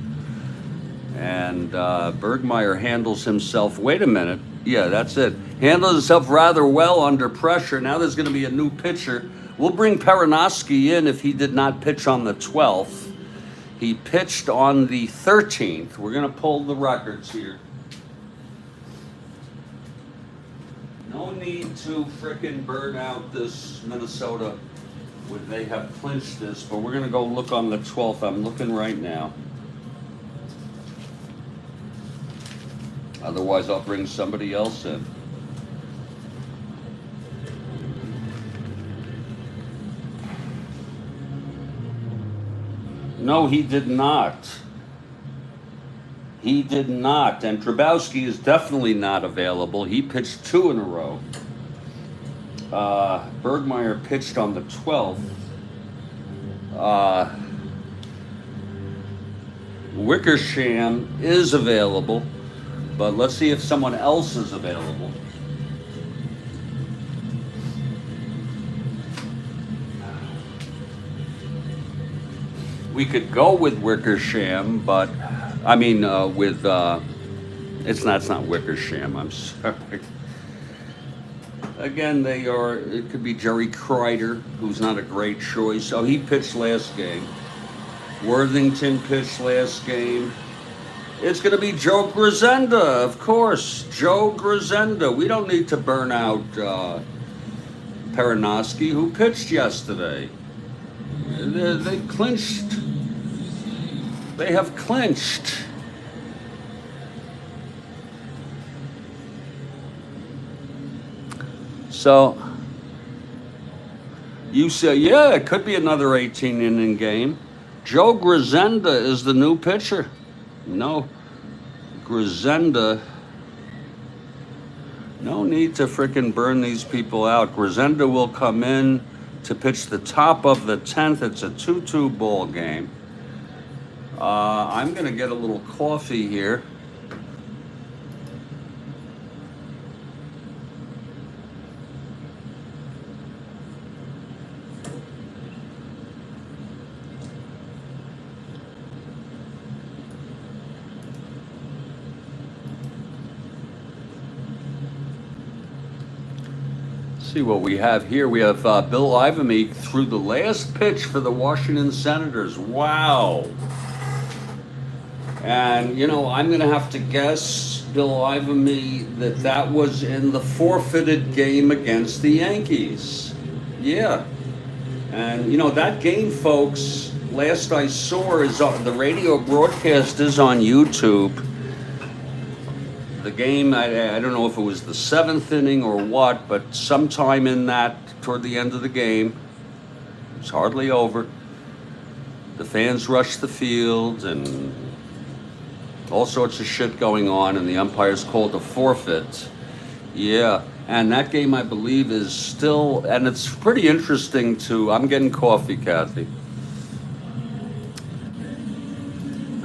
And Bergmeyer handles himself. Wait a minute. Yeah, that's it. Handles himself rather well under pressure. Now there's going to be a new pitcher. We'll bring Perinoski in if he did not pitch on the 12th. He pitched on the 13th. We're going to pull the records here. need to frickin' burn out this Minnesota. They have clinched this, but we're gonna go look on the 12th. I'm looking right now. Otherwise, I'll bring somebody else in. No, he did not. He did not. And Trabowski is definitely not available. He pitched 2 in a row. Bergmeyer pitched on the 12th. Wickersham is available, but let's see if someone else is available. We could go with Wickersham, but I mean, it's not Wickersham. I'm sorry. Again, it could be Jerry Kreider, who's not a great choice. Oh, he pitched last game. Worthington pitched last game. It's going to be Joe Grisenda, of course. Joe Grisenda. We don't need to burn out Perinoski, who pitched yesterday. They clinched. They have clinched. So, you say, yeah, it could be another 18-inning game. Joe Grisenda is the new pitcher. No, Grisenda. No need to frickin' burn these people out. Grisenda will come in to pitch the top of the 10th. It's a 2-2 ball game. I'm going to get a little coffee here. See what we have here. We have Bill Ivamy threw the last pitch for the Washington Senators. Wow. And, you know, I'm going to have to guess, Bill Ivamy, that was in the forfeited game against the Yankees. Yeah. And, you know, that game, folks, last I saw is the radio broadcast is on YouTube. The game, I don't know if it was the 7th inning or what, but sometime in that, toward the end of the game, it's hardly over. The fans rushed the field and all sorts of shit going on, and the umpires called a forfeit. Yeah, and that game, I believe, is still, and it's pretty interesting to, I'm getting coffee, Kathy.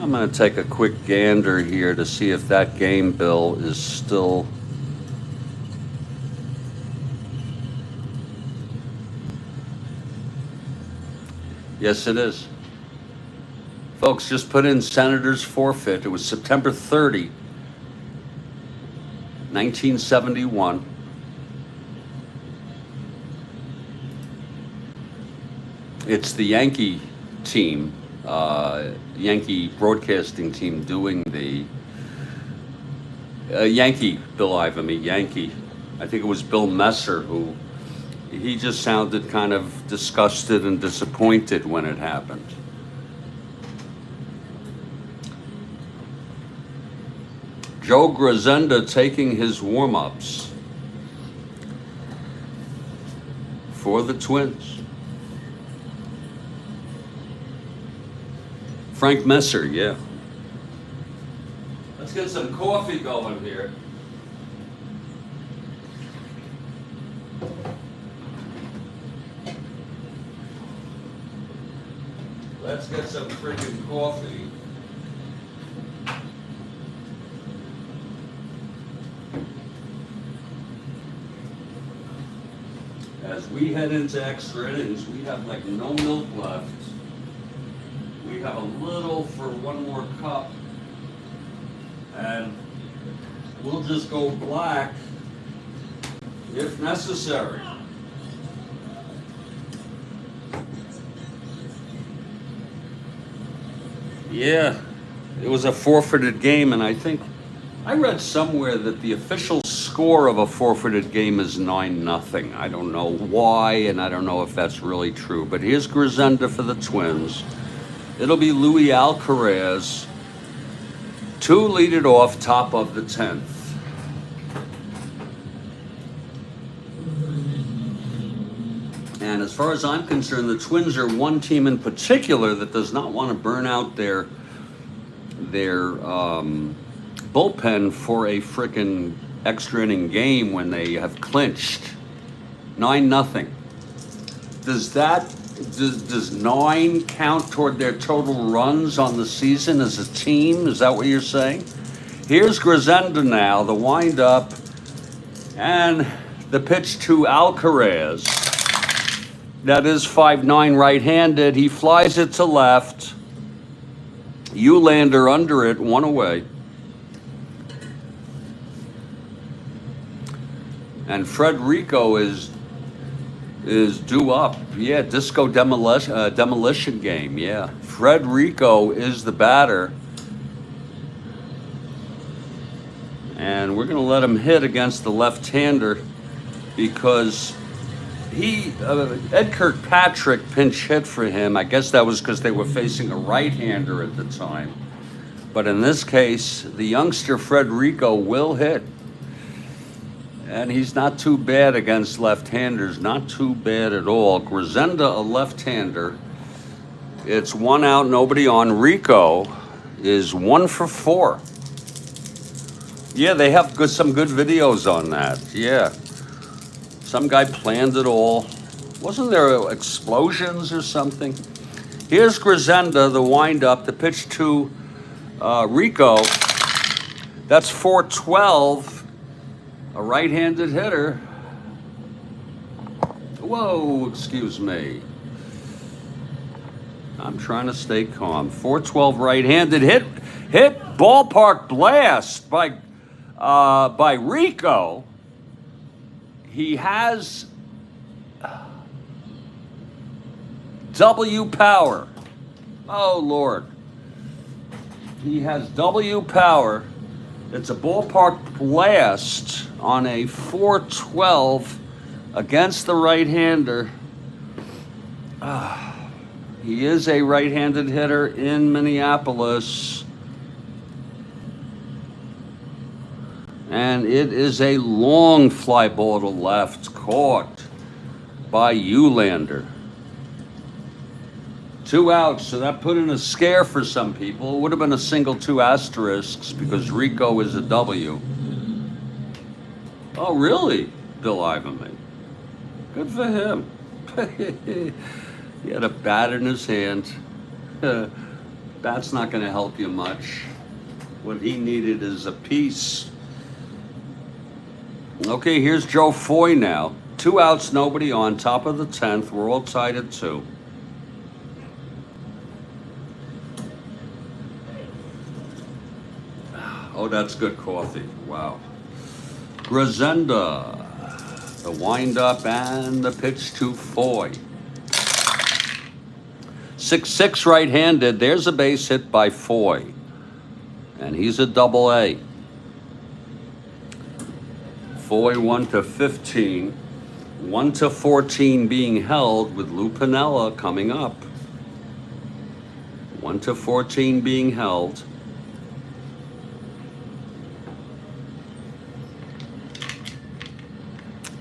I'm going to take a quick gander here to see if that game, Bill, is still... Yes, it is. Folks, just put in Senators forfeit. It was September 30, 1971. It's the Yankee team. Yankee broadcasting team doing the Yankee, Bill Ivamy, Yankee. I think it was Bill Messer who, he just sounded kind of disgusted and disappointed when it happened. Joe Grisenda taking his warm-ups for the Twins. Frank Messer, yeah. Let's get some coffee going here. Let's get some freaking coffee. As we head into extra innings, we have like no milk left. We have a little for one more cup, and we'll just go black if necessary. Yeah, it was a forfeited game, and I think I read somewhere that the official score of a forfeited game is 9-0. I don't know why, and I don't know if that's really true. But here's Grisenda for the Twins. It'll be Louis Alcaraz. 2 lead it off, top of the 10th. And as far as I'm concerned, the Twins are one team in particular that does not want to burn out their bullpen for a frickin' extra inning game when they have clinched 9-0. Does 9 count toward their total runs on the season as a team? Is that what you're saying? Here's Grisenda now, the windup, and the pitch to Alcaraz. That is 5'9" right-handed. He flies it to left. Eulander under it, 1 away. And Frederico is due up. Yeah, disco demolition game. Yeah, Frederico is the batter. And we're going to let him hit against the left-hander because Ed Kirkpatrick pinch hit for him. I guess that was because they were facing a right-hander at the time. But in this case, the youngster Frederico will hit. And he's not too bad against left-handers. Not too bad at all. Grisenda, a left-hander. It's 1 out, nobody on. Rico is 1 for 4. Yeah, they have some good videos on that. Yeah. Some guy planned it all. Wasn't there explosions or something? Here's Grisenda, the windup, the pitch to Rico. That's 4-12. A right-handed hitter. Whoa, excuse me. I'm trying to stay calm. 4-12 right-handed hit ballpark blast by Rico. He has W power. Oh, Lord. He has W power. It's a ballpark blast on a 4-12 against the right-hander. He is a right-handed hitter in Minneapolis. And it is a long fly ball to left, caught by Eulander. 2 outs, so that put in a scare for some people. It would have been a single 2 asterisks because Rico is a W. Oh, really? Bill Ivanman. Good for him. He had a bat in his hand. Bat's not going to help you much. What he needed is a piece. Okay, here's Joe Foy now. 2 outs, nobody on, top of the 10th. We're all tied at 2. Oh, that's good coffee. Wow. Grisenda, the windup and the pitch to Foy. 6-6 right-handed. There's a base hit by Foy. And he's a double-A. Foy 1-15. 1-14 being held with Lou Piniella coming up. 1-14 being held.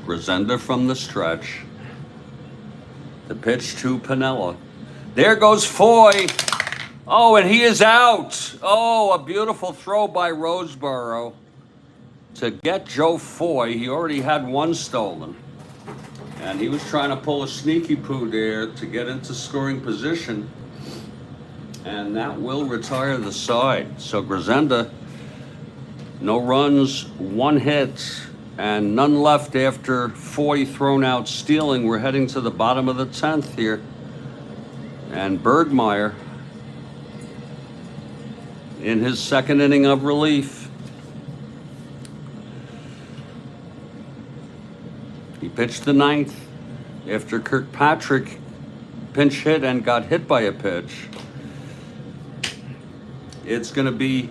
Grisenda from the stretch. The pitch to Piniella. There goes Foy. Oh, and he is out. Oh, a beautiful throw by Roseboro to get Joe Foy. He already had 1 stolen. And he was trying to pull a sneaky poo there to get into scoring position. And that will retire the side. So Grisenda, no runs, 1 hit, and none left after Foy thrown out stealing. We're heading to the bottom of the 10th here. And Bergmeyer in his 2nd inning of relief. He pitched the 9th after Kirkpatrick pinch hit and got hit by a pitch. It's going to be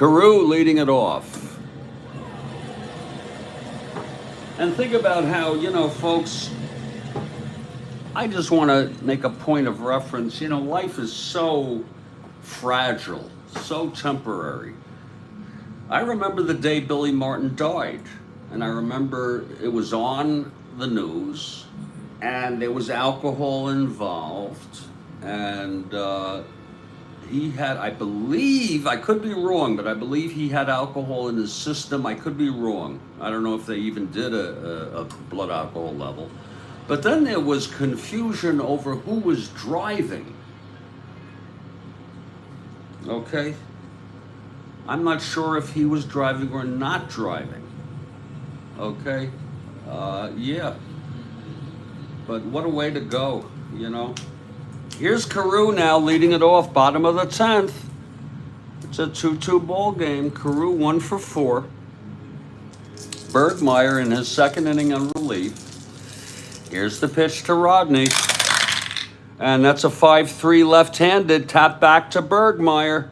Karl leading it off. And think about how, you know, folks, I just want to make a point of reference. You know, life is so fragile, so temporary. I remember the day Billy Martin died, and I remember it was on the news, and there was alcohol involved, and he had, I believe, I could be wrong, but I believe he had alcohol in his system. I could be wrong. I don't know if they even did a blood alcohol level. But then there was confusion over who was driving. Okay? I'm not sure if he was driving or not driving. Okay? Yeah. But what a way to go, you know? Here's Karl now leading it off, bottom of the 10th. It's a 2-2 ball game. Karl 1 for 4. Bergmeyer in his second inning on relief. Here's the pitch to Rodney. And that's a 5-3 left-handed, tap back to Bergmeyer.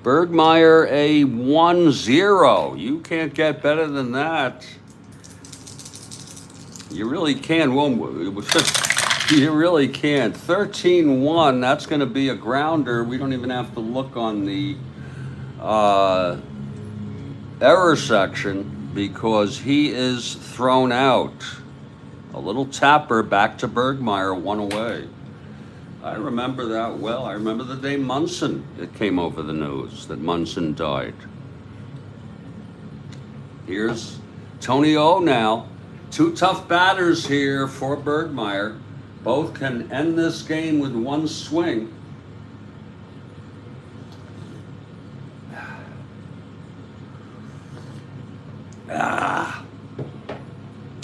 Bergmeyer a 1-0. You can't get better than that. You really can. You really can't. 13-1. That's going to be a grounder. We don't even have to look on the error section because he is thrown out. A little tapper back to Bergmeyer, 1 away. I remember that well. I remember the day Munson, it came over the news that Munson died. Here's Tony O now. 2 tough batters here for Bergmeyer. Both can end this game with 1 swing.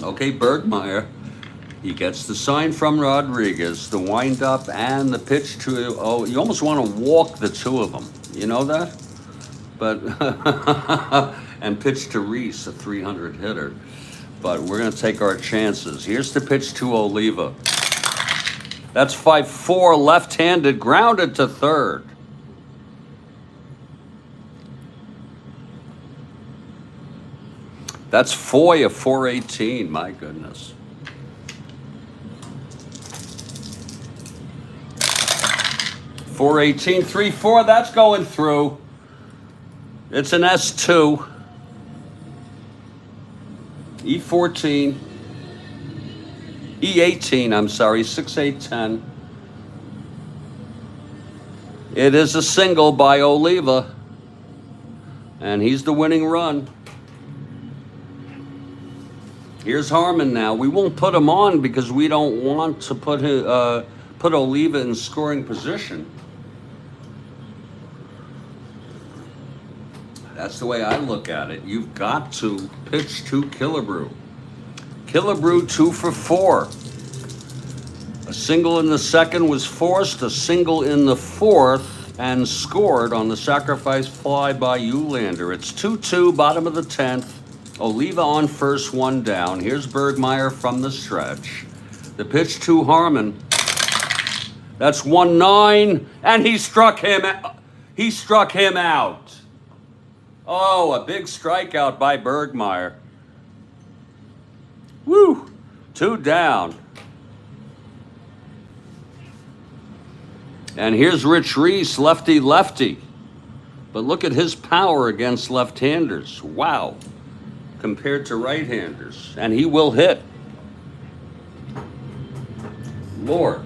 Okay, Bergmeyer. He gets the sign from Rodriguez, the windup and the pitch to, oh, you almost want to walk the 2 of them. You know that? But, and pitch to Reese, a 300 hitter. But we're going to take our chances. Here's the pitch to Oliva. That's 5-4, left-handed, grounded to third. That's Foy, a 418, my goodness. .418, 3-4, that's going through. It's an S2. E14. E18, I'm sorry, 6-8-10. It is a single by Oliva. And he's the winning run. Here's Harmon now. We won't put him on because we don't want to put Oliva in scoring position. That's the way I look at it. You've got to pitch to Killebrew. Killebrew 2 for 4. A single in the second was forced, a single in the fourth, and scored on the sacrifice fly by Eulander. It's 2-2, bottom of the 10th. Oliva on first, 1 down. Here's Bergmeyer from the stretch. The pitch to Harmon. That's 1-9, and he struck him out. Oh, a big strikeout by Bergmeyer. Woo! 2 down. And here's Rich Reese, lefty. But look at his power against left-handers. Wow. Compared to right-handers. And he will hit. Lord.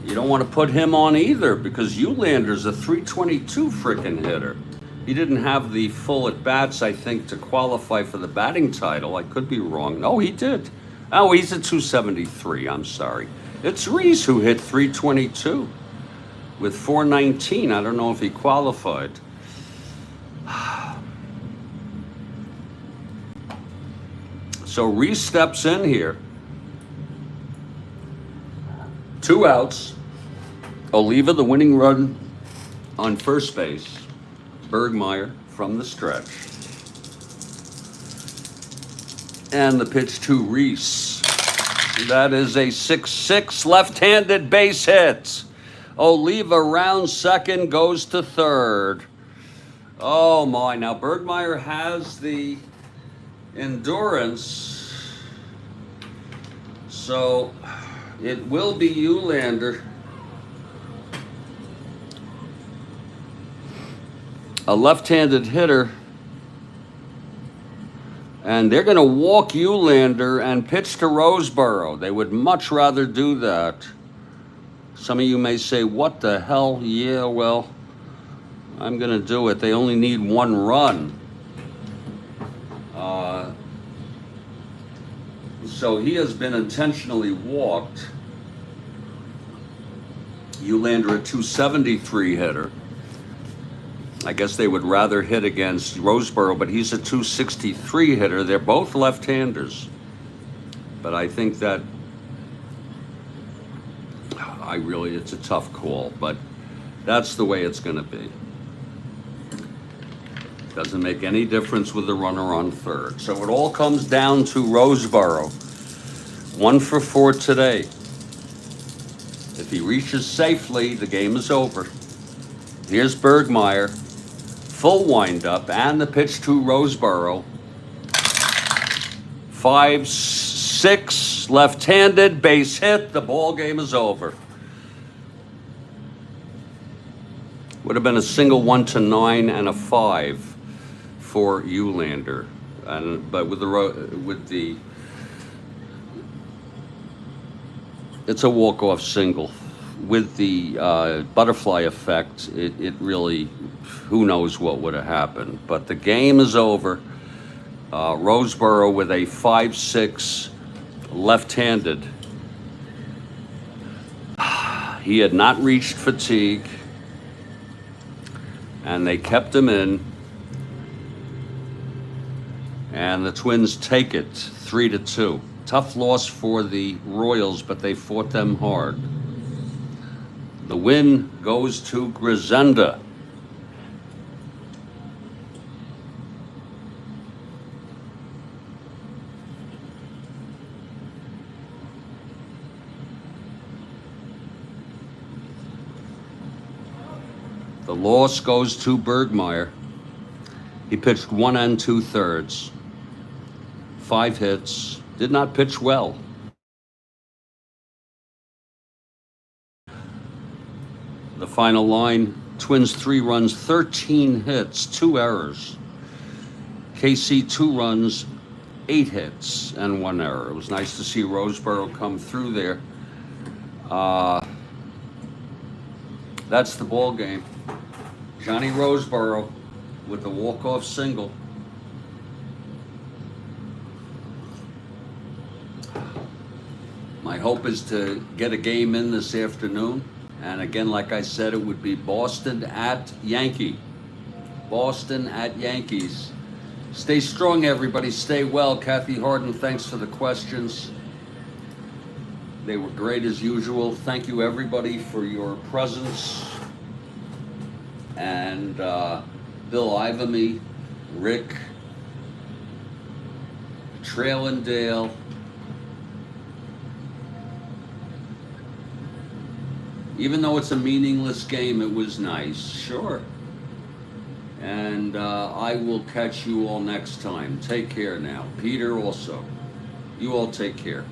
You don't want to put him on either because Eulander's a 322 frickin' hitter. He didn't have the full at-bats, I think, to qualify for the batting title. I could be wrong. No, he did. Oh, he's at 273. I'm sorry. It's Reese who hit 322 with 419. I don't know if he qualified. So Reese steps in here. 2 outs. Oliva, the winning run on first base. Bergmeyer from the stretch. And the pitch to Reese. That is a 6-6 left-handed base hit. Oliva round second, goes to third. Oh my, now Bergmeyer has the endurance, so it will be Eulander. A left-handed hitter, and they're going to walk Eulander and pitch to Roseboro. They would much rather do that. Some of you may say, what the hell? Yeah, well, I'm going to do it. They only need one run. So he has been intentionally walked. Eulander, a 273 hitter. I guess they would rather hit against Roseboro, but he's a 263 hitter. They're both left-handers. But I think that it's a tough call, but that's the way it's going to be. Doesn't make any difference with the runner on third. So it all comes down to Roseboro. 1 for 4 today. If he reaches safely, the game is over. Here's Bergmeyer. Full windup and the pitch to Roseboro. 5-6, left-handed, base hit. The ball game is over. Would have been a single 1-9 and a 5 for Eulander, but with the it's a walk-off single. With the butterfly effect, it really, who knows what would have happened. But the game is over. Roseboro with a 5-6 left-handed. He had not reached fatigue, and they kept him in. And the Twins take it 3-2. Tough loss for the Royals, but they fought them hard. The win goes to Grisenda. The loss goes to Bergmeyer. He pitched 1 2/3, 5 hits, did not pitch well. The final line, Twins 3 runs, 13 hits, 2 errors. KC 2 runs, 8 hits, and 1 error. It was nice to see Roseboro come through there. That's the ball game. Johnny Roseboro with the walk-off single. My hope is to get a game in this afternoon. And again, like I said, it would be Boston at Yankee. Boston at Yankees. Stay strong, everybody. Stay well. Kathy Harden, thanks for the questions. They were great as usual. Thank you, everybody, for your presence. And Bill Ivamy, Rick, Trail and Dale, even though it's a meaningless game, it was nice, sure. And I will catch you all next time. Take care now. Peter also. You all take care.